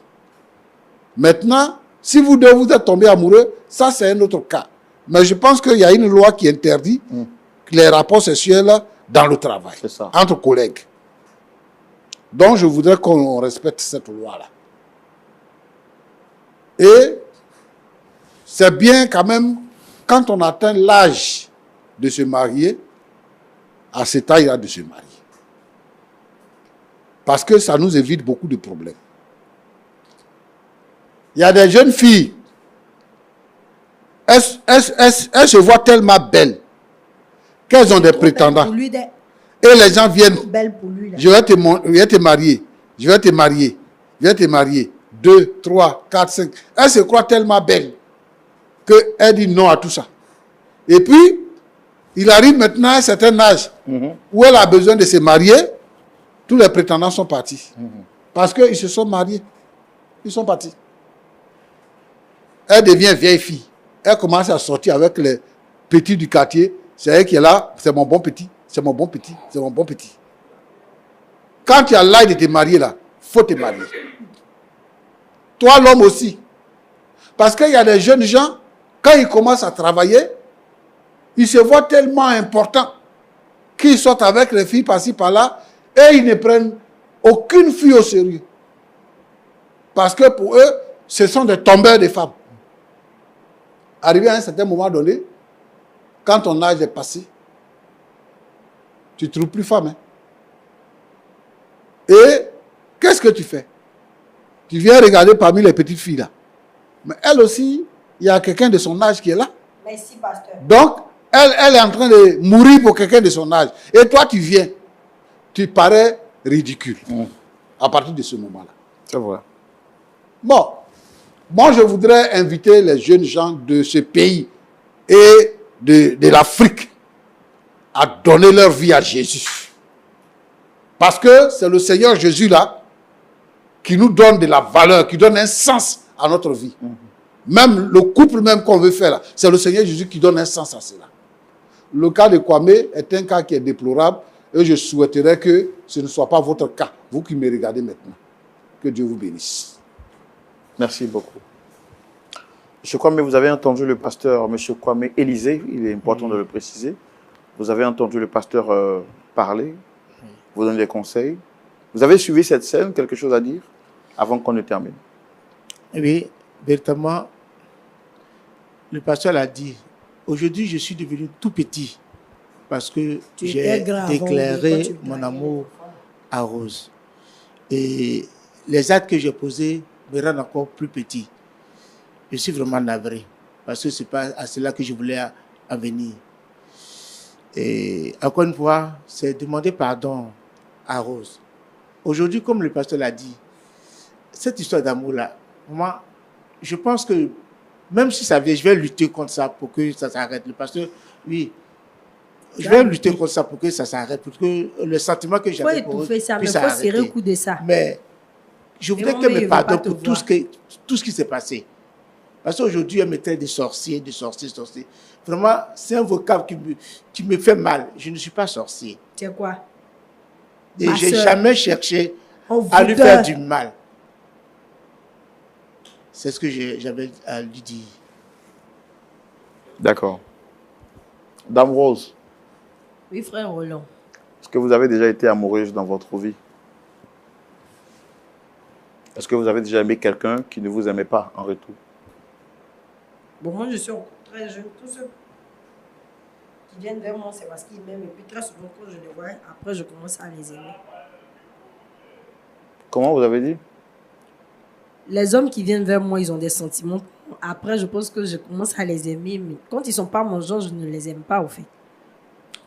S3: Maintenant, si vous deux vous êtes tombés amoureux, ça c'est un autre cas. Mais je pense qu'il y a une loi qui interdit les rapports sexuels dans le travail, entre collègues. Donc je voudrais qu'on respecte cette loi-là. Et c'est bien quand même, quand on atteint l'âge de se marier, à cet âge-là de se marier. Parce que ça nous évite beaucoup de problèmes. Il y a des jeunes filles, elles se voient tellement belles qu'elles ont des prétendants. Et les gens viennent, je vais te marier, je vais te marier, je vais te marier. 2, 3, 4, 5. Elle se croit tellement belle qu'elle dit non à tout ça. Et puis, il arrive maintenant à un certain âge où elle a besoin de se marier. Tous les prétendants sont partis. Parce qu'ils se sont mariés. Ils sont partis. Elle devient vieille fille. Elle commence à sortir avec les petits du quartier. C'est elle qui est là. C'est mon bon petit. C'est mon bon petit. C'est mon bon petit. quand tu as l'âge de te marier là, il faut te marier. Toi, l'homme aussi. Parce qu'il y a des jeunes gens, quand ils commencent à travailler, ils se voient tellement importants qu'ils sortent avec les filles par-ci, par-là, et ils ne prennent aucune fille au sérieux. Parce que pour eux, ce sont des tombeurs de femmes. Arrivé à un certain moment donné, quand ton âge est passé, tu ne trouves plus femme. Hein? Et qu'est-ce que tu fais? Tu viens regarder parmi les petites filles là. Mais elle aussi, il y a quelqu'un de son âge qui est là.
S1: Merci, pasteur.
S3: Donc, elle est en train de mourir pour quelqu'un de son âge. Et toi, tu viens. Tu parais ridicule. À partir de ce moment-là.
S2: C'est vrai.
S3: Bon. Moi, je voudrais inviter les jeunes gens de ce pays et de l'Afrique à donner leur vie à Jésus. Parce que c'est le Seigneur Jésus là qui nous donne de la valeur, qui donne un sens à notre vie. Même le couple même qu'on veut faire là, c'est le Seigneur Jésus qui donne un sens à cela. Le cas de Kwame est un cas qui est déplorable et je souhaiterais que ce ne soit pas votre cas, vous qui me regardez maintenant. Que Dieu vous bénisse.
S2: Merci beaucoup. M. Kwame, vous avez entendu le pasteur, M. Kwame Élisée, il est important de le préciser. Vous avez entendu le pasteur parler, vous donner des conseils. Vous avez suivi cette scène, quelque chose à dire avant qu'on ne termine?
S4: Oui, véritablement, le pasteur l'a dit. Aujourd'hui, je suis devenu tout petit parce que j'ai déclaré mon amour à Rose. Et les actes que j'ai posés me rendent encore plus petit. Je suis vraiment navré parce que ce n'est pas à cela que je voulais en venir. Et encore une fois, c'est demander pardon à Rose. Aujourd'hui, comme le pasteur l'a dit, cette histoire d'amour-là, moi, je pense que même si ça vient, je vais lutter contre ça pour que ça s'arrête. Le pasteur, oui, je vais lutter contre ça pour que ça s'arrête, pour que le sentiment que j'avais pour eux puisse s'arrêter.
S1: Il faut serrer le coup de ça.
S4: Mais je voudrais qu'elle me pardonne pour tout ce qui s'est passé. Parce qu'aujourd'hui, elle me traite de sorcier, de sorcier, sorcier. Vraiment, c'est un vocable qui me fait mal. Je ne suis pas sorcier.
S1: C'est quoi?
S4: Et je n'ai jamais cherché à lui faire du mal. C'est ce que j'avais à lui dire.
S2: D'accord. Dame Rose.
S1: Oui, frère Roland.
S2: Est-ce que vous avez déjà été amoureuse dans votre vie? Est-ce que vous avez déjà aimé quelqu'un qui ne vous aimait pas en retour?
S1: Bon, moi, je suis encore très jeune. Tous ceux qui viennent vers moi, c'est parce qu'ils m'aiment. Et puis, très souvent, quand je les vois, après, je commence à les aimer.
S2: Comment vous avez dit?
S1: Les hommes qui viennent vers moi, ils ont des sentiments. Après, je pense que je commence à les aimer. Mais quand ils ne sont pas mon genre, je ne les aime pas, au fait.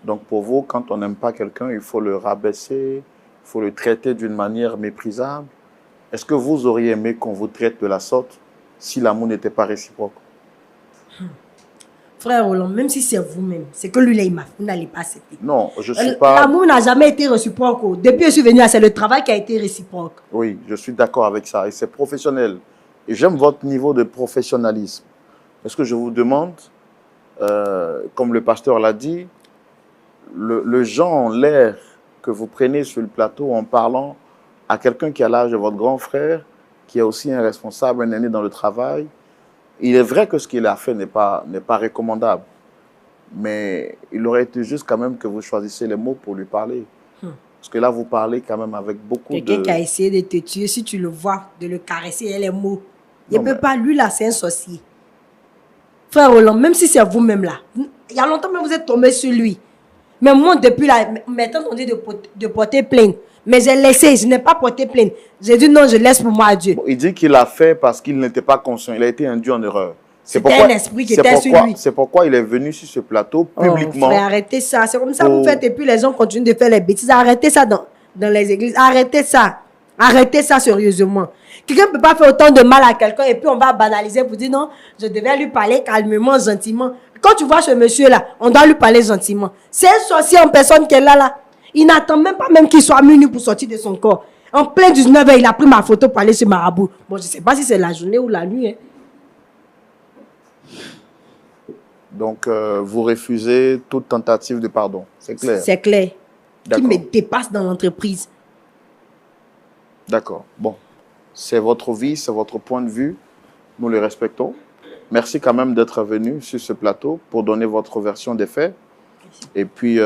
S2: Donc, pour vous, quand on n'aime pas quelqu'un, il faut le rabaisser, il faut le traiter d'une manière méprisable. Est-ce que vous auriez aimé qu'on vous traite de la sorte si l'amour n'était pas réciproque?
S1: Frère Roland, même si c'est vous-même, c'est que lui, là, vous n'allez pas accepter.
S2: Non, je ne suis pas...
S1: L'amour n'a jamais été réciproque. Depuis que je suis venu, c'est le travail qui a été réciproque.
S2: Oui, je suis d'accord avec ça. Et c'est professionnel. Et j'aime votre niveau de professionnalisme. Est-ce que je vous demande, comme le pasteur l'a dit, le genre, l'air que vous prenez sur le plateau en parlant à quelqu'un qui a l'âge de votre grand frère, qui est aussi un responsable, un aîné dans le travail, il est vrai que ce qu'il a fait n'est pas recommandable. Mais il aurait été juste quand même que vous choisissiez les mots pour lui parler. Parce que là, vous parlez quand même avec beaucoup de...
S1: Quelqu'un qui a essayé de te tuer, si tu le vois, de le caresser, il y a les mots. Il ne peut pas, lui là, c'est un sorcier. Frère Roland, même si c'est vous-même là, il y a longtemps que vous êtes tombé sur lui. Mais moi, depuis là, maintenant, on dit de porter plainte. Mais j'ai laissé, je n'ai pas porté plainte. J'ai dit non, je laisse pour moi à Dieu.
S2: Bon, il dit qu'il a fait parce qu'il n'était pas conscient. Il a été induit en erreur.
S1: C'était un esprit qui était sur lui.
S2: C'est pourquoi il est venu sur ce plateau publiquement.
S1: Frère, arrêtez ça. C'est comme ça que vous faites et puis les gens continuent de faire les bêtises. Arrêtez ça dans les églises. Arrêtez ça. Arrêtez ça sérieusement. Quelqu'un ne peut pas faire autant de mal à quelqu'un et puis on va banaliser pour dire non, je devais lui parler calmement, gentiment. Quand tu vois ce monsieur-là, on doit lui parler gentiment. C'est un sorcier en personne qui est là. Il n'attend même pas qu'il soit minuit pour sortir de son corps. En plein 19h, il a pris ma photo pour aller sur Marabout. Bon, je ne sais pas si c'est la journée ou la nuit. Hein.
S2: Donc, vous refusez toute tentative de pardon. C'est clair.
S1: C'est clair. Qui me dépasse dans l'entreprise.
S2: D'accord. Bon, c'est votre vie, c'est votre point de vue. Nous le respectons. Merci quand même d'être venu sur ce plateau pour donner votre version des faits. Et puis,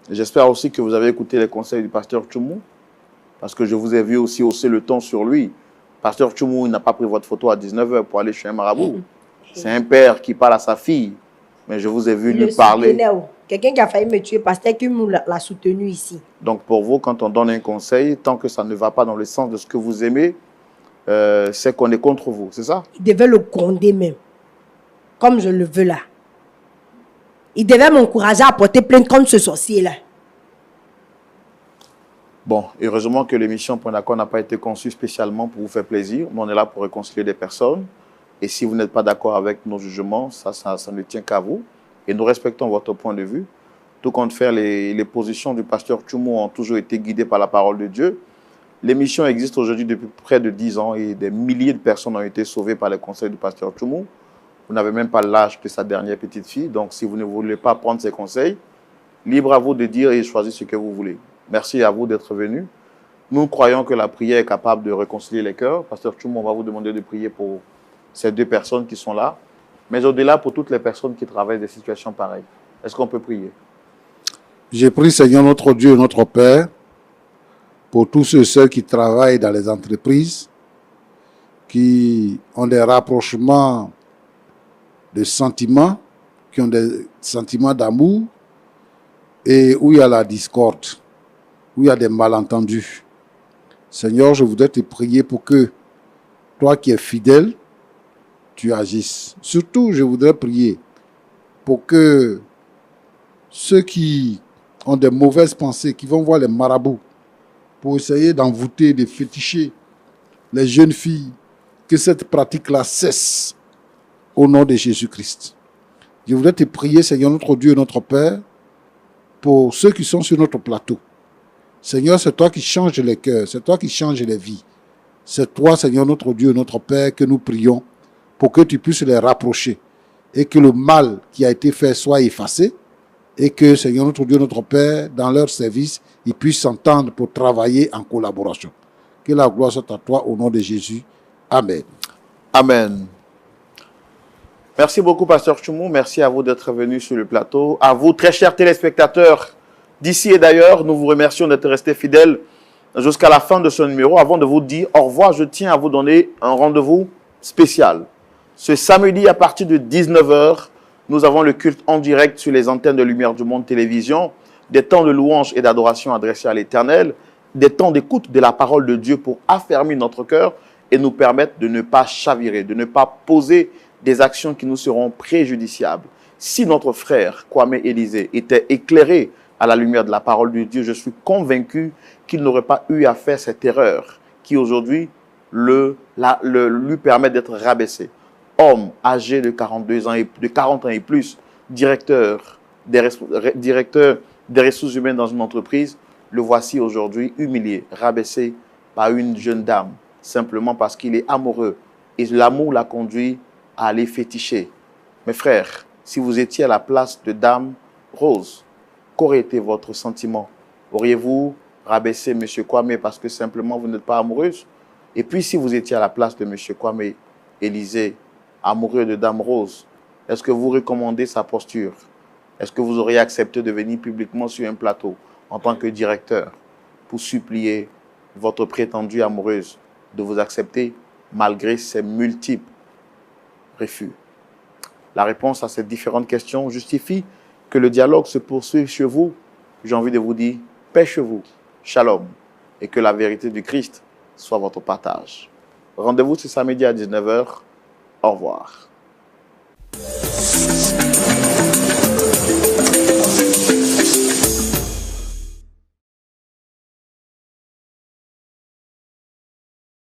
S2: j'espère aussi que vous avez écouté les conseils du pasteur Tchoumou, parce que je vous ai vu aussi hausser le ton sur lui. Pasteur Tchoumou, il n'a pas pris votre photo à 19 h pour aller chez un marabout. C'est un père qui parle à sa fille, mais je vous ai vu lui parler.
S1: Quelqu'un qui a failli me tuer, pasteur Tchoumou l'a soutenu ici.
S2: Donc pour vous, quand on donne un conseil, tant que ça ne va pas dans le sens de ce que vous aimez, c'est qu'on est contre vous, c'est ça?
S1: Il devait le gronder même, comme je le veux là. Il devait m'encourager à porter plainte contre ce sorcier-là.
S2: Bon, heureusement que l'émission Point d'accord n'a pas été conçue spécialement pour vous faire plaisir. Mais on est là pour réconcilier des personnes. Et si vous n'êtes pas d'accord avec nos jugements, ça ne tient qu'à vous. Et nous respectons votre point de vue. Tout compte faire, les positions du pasteur Tchoumou ont toujours été guidées par la parole de Dieu. L'émission existe aujourd'hui depuis près de 10 ans et des milliers de personnes ont été sauvées par les conseils du pasteur Tchoumou. Vous n'avez même pas l'âge de sa dernière petite fille. Donc, si vous ne voulez pas prendre ses conseils, libre à vous de dire et choisir ce que vous voulez. Merci à vous d'être venus. Nous croyons que la prière est capable de réconcilier les cœurs. Pasteur Tchoumou, on va vous demander de prier pour ces deux personnes qui sont là. Mais au-delà, pour toutes les personnes qui traversent des situations pareilles. Est-ce qu'on peut prier?
S3: J'ai prié, Seigneur notre Dieu, notre Père, pour tous ceux qui travaillent dans les entreprises, qui ont des rapprochements de sentiments, qui ont des sentiments d'amour, et où il y a la discorde, où il y a des malentendus. Seigneur, je voudrais te prier pour que toi qui es fidèle, tu agisses. Surtout, je voudrais prier pour que ceux qui ont des mauvaises pensées, qui vont voir les marabouts, pour essayer d'envoûter, de féticher les jeunes filles, que cette pratique-là cesse au nom de Jésus-Christ. Je voudrais te prier, Seigneur, notre Dieu et notre Père, pour ceux qui sont sur notre plateau. Seigneur, c'est toi qui changes les cœurs, c'est toi qui changes les vies. C'est toi, Seigneur, notre Dieu et notre Père, que nous prions pour que tu puisses les rapprocher et que le mal qui a été fait soit effacé et que, Seigneur, notre Dieu, notre Père, dans leur service, ils puissent s'entendre pour travailler en collaboration. Que la gloire soit à toi au nom de Jésus. Amen.
S2: Amen. Merci beaucoup, Pasteur Tchoumou. Merci à vous d'être venu sur le plateau. À vous, très chers téléspectateurs, d'ici et d'ailleurs, nous vous remercions d'être restés fidèles jusqu'à la fin de ce numéro. Avant de vous dire au revoir, je tiens à vous donner un rendez-vous spécial. Ce samedi, à partir de 19 h, nous avons le culte en direct sur les antennes de Lumière du Monde Télévision, des temps de louange et d'adoration adressés à l'Éternel, des temps d'écoute de la parole de Dieu pour affermir notre cœur et nous permettre de ne pas chavirer, de ne pas poser des actions qui nous seront préjudiciables. Si notre frère Kwame Élisée était éclairé à la lumière de la parole de Dieu, je suis convaincu qu'il n'aurait pas eu à faire cette erreur qui aujourd'hui lui permet d'être rabaissé. Homme âgé de 42 ans et de 40 ans et plus, directeur des ressources humaines dans une entreprise, le voici aujourd'hui humilié, rabaissé par une jeune dame, simplement parce qu'il est amoureux. Et l'amour l'a conduit à aller féticher. Mes frères, si vous étiez à la place de Dame Rose, qu'aurait été votre sentiment? Auriez-vous rabaissé M. Kwame parce que simplement vous n'êtes pas amoureuse? Et puis si vous étiez à la place de M. Kwame Élisée, amoureux de Dame Rose, est-ce que vous recommandez sa posture? Est-ce que vous auriez accepté de venir publiquement sur un plateau en tant que directeur pour supplier votre prétendue amoureuse de vous accepter malgré ses multiples refus? La réponse à ces différentes questions justifie que le dialogue se poursuive chez vous. J'ai envie de vous dire, paix chez vous, shalom, et que la vérité du Christ soit votre partage. Rendez-vous ce samedi à 19 h. Au revoir.